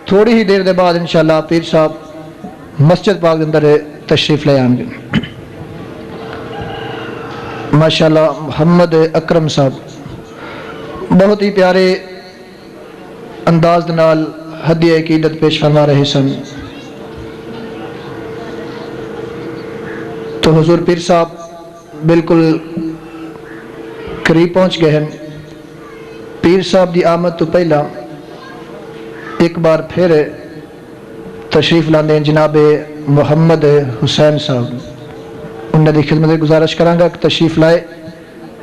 تھوڑی ہی دیر دے بعد انشاءاللہ پیر صاحب مسجد پاک دے اندر تشریف لے آن گے ماشاءاللہ محمد اکرم صاحب بہت ہی پیارے انداز نال ہدیہ عقیدت پیش فرما رہے سن تو حضور پیر صاحب بالکل قریب پہنچ گئے ہیں پیر صاحب دی آمد تو پہلا ایک بار پھر تشریف لاندے ہیں جناب محمد حسین صاحب انہوں نے خدمت گزارش کروں گا کہ تشریف لائے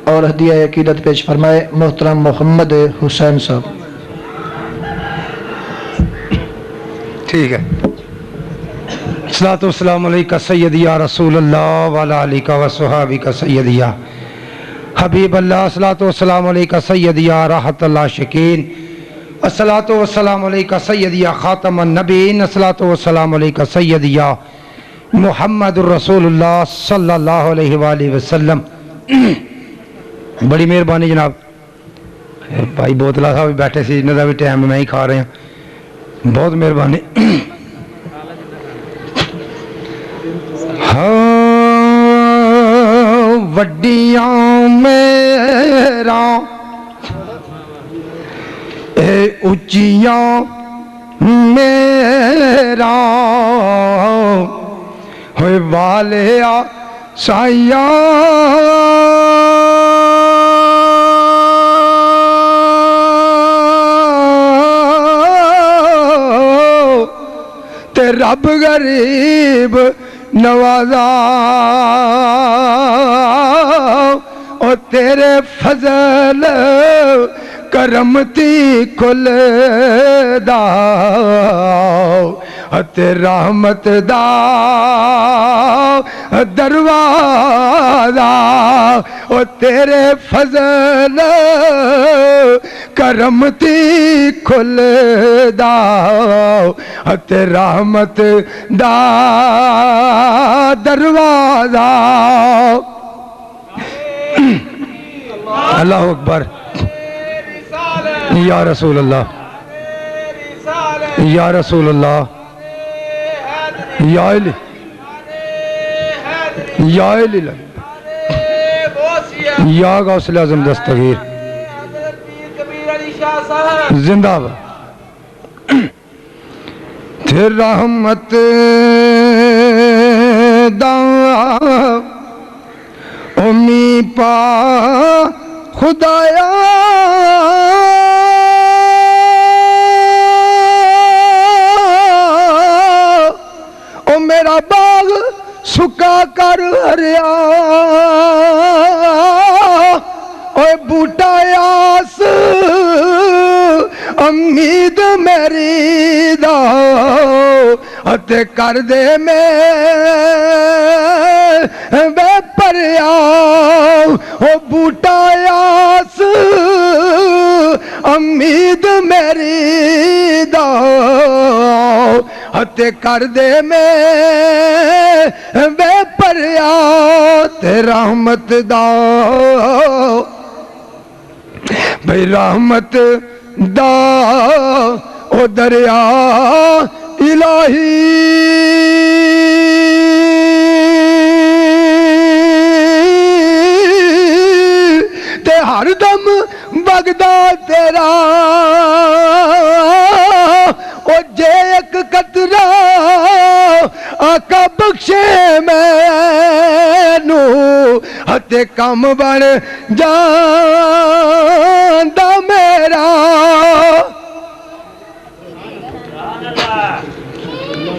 اور ہدیہ عقیدت پیش فرمائے محترم محمد حسین صاحب ٹھیک ہے الصلاۃ والسلام علیکہ سیدی یا رسول اللہ وعلی آلہ و صحابہ سیدی یا حبیب اللہ الصلاۃ والسلام علیکہ سیدی یا راحت اللہ شکین الصلاۃ والسلام علیکہ سیدی یا خاتم النبیین الصلاۃ والسلام علیکہ سیدی یا محمد الرسول اللہ صلی اللہ علیہ وآلہ وسلم بڑی مہربانی جناب بھائی بوتلا صاحب بیٹھے سی انہوں کا بھی ٹائم میں ہی کھا رہے ہیں بہت مہربانی وڈیاں میرا اے اچیاں میرا ہوئے والیا سائیاں تے رب غریب نوازا او تیرے فضل کرم تی کھل دا تے رحمت دا دروازہ او تیرے فضل کرم تی کھل دا تے رحمت دا دروازہ اللہ اکبر یا رسول اللہ یا رسول اللہ یا علی یا علی یا غوث اعظم دستگیر زندہ باد تھے رحمت دا امی پا خدایا او میرا باغ سکا کر ہریا اوے بوٹا یاس امید میری دا اتے کر دے میں بے پریا او بوٹا یاس امید میری دا اتے کر دے میں بے پریا تے رحمت دا بھئی رحمت دا او دریا الہی تے ہر دم بگدا تیرا او جے ایک قطرہ آقا بخشے مینو ہتے کم بن جاندا میرا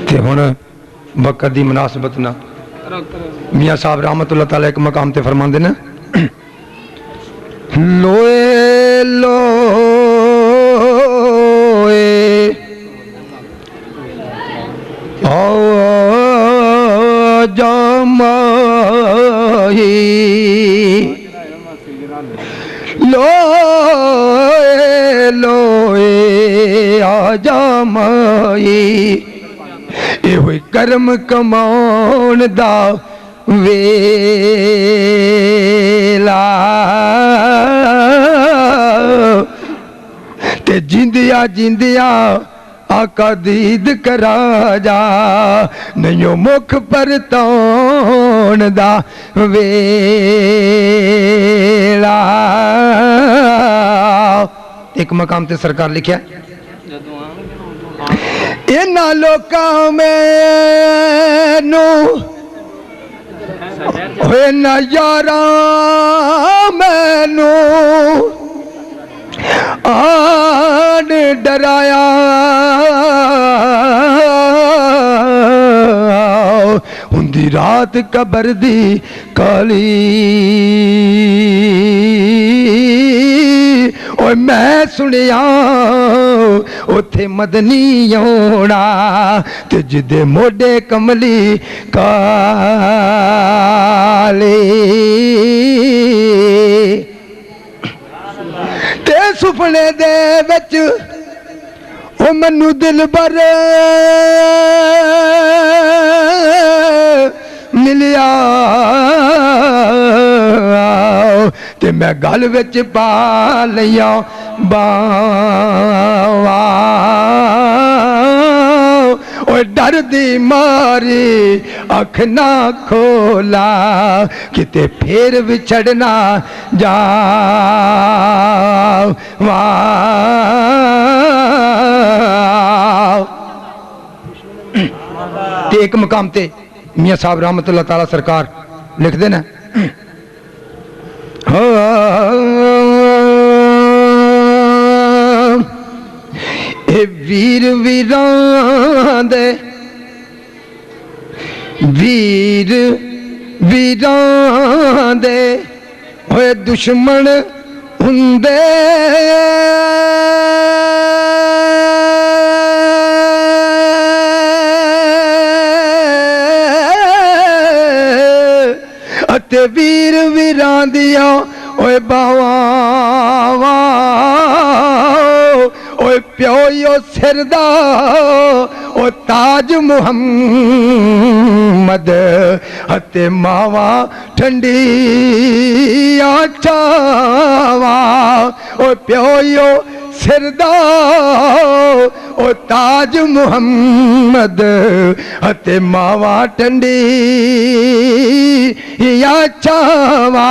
تے ہن وقت دی مناسبت نہ میاں صاحب رحمت اللہ تعالی ایک مقام تے فرماندے نا لوئے لوئے جامائی لوئے لوئے جامائی اے ہوئی کرم کمان دا ویلا تے جندیا جندیا آقا دید کرا جا نیو مکھ پر تون دا ویلا ایک مقام تے سرکار لکھیا اینا لوکاں میں نو اینا یاراں میں نو آن ڈرایا ہندی رات قبر دی کالی اوہ میں سنیا اتھے مدنی ہونا تے جدے موڈے کملی کالی تے سپنے دے وچ او منو دل بر ملیا تے میں گل وچ پا لیا باوا اوہ ڈر دی ماری اکھ نہ کھولا کتے پھر وچھڑنا جا تے ایک مقام تے میاں صاحب رحمت اللہ تعالیٰ سرکار لکھ دینا اے ویر ویران دے ویر ویران دے ہوئے دشمن ہندے اتے ویر ویران دیا اوے باواں اوے پیویو سردا او تاج محمد اتے ماواں ٹھنڈی آچاواں اوے پیویو چھردا او تاج محمد اتے ماوا ٹنڈی یا چاوا.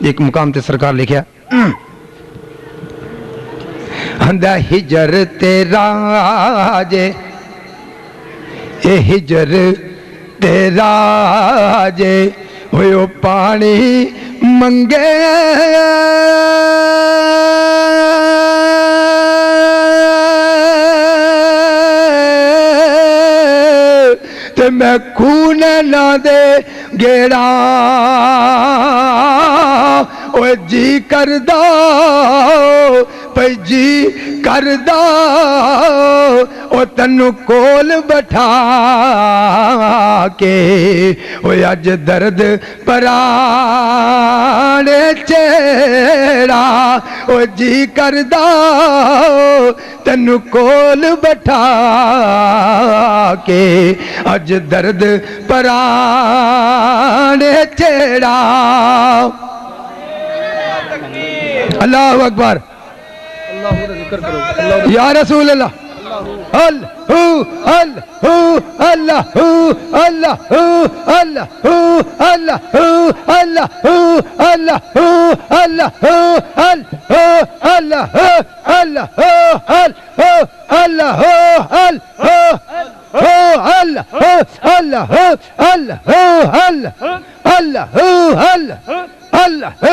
ایک مقام تے سرکار لکھیا ہندا ہجر تیرا جے اے ہجر تیرا جے ہوئے پانی منگے تے میں خون نہ دے گیڑا اوے جی کردا پئی جی کردا او تنو کول بٹھا کے اوے اج درد پرانے چیڑا او جی کردا تنو کول بٹھا کے اج درد پرانے چیڑا. اللہ اکبر یا رسول اللہ. اللہ اللہ اللہ اللہ اللہ اللہ اللہ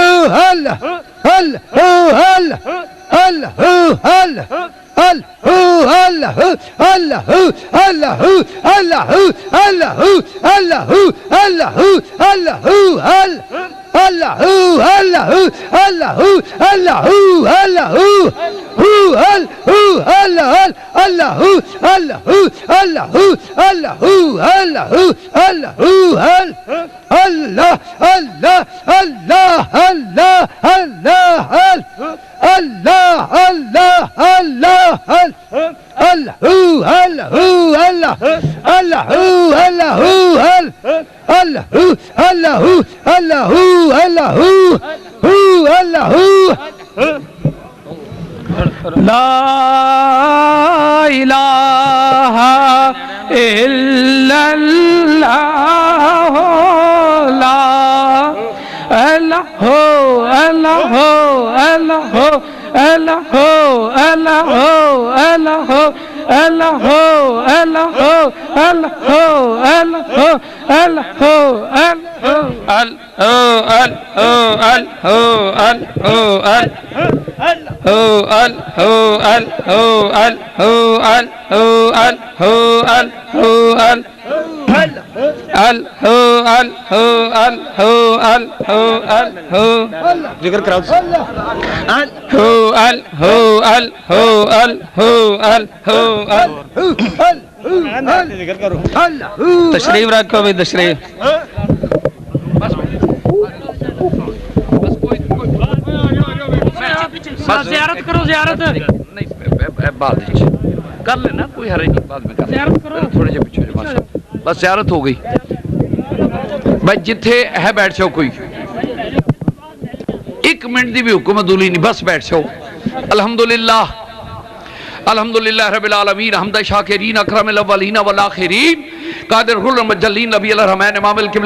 اللہ اللہ اللہ لا الہ الا اللہ لا الہ الہ الہ الہ الہ الہ الہ ذکر کراؤ. تشریف رکھو بھی تشریف. بس زیارت کرو زیارت نہیں بعد کر لینا کوئی حرج نہیں بعد میں کر زیارت کرو تھوڑے جے پیچھے بس زیارت ہو گئی بھائی جتھے ہے بیٹھ جاؤ کوئی ایک منٹ دی بھی حکم دولی نہیں بس بیٹھ جاؤ. الحمدللہ الحمدللہ رب العالمین حمد شاکرین اکرم الاولین والآخرین قادر الرحمن جلین نبی الرحمن امام القبلہ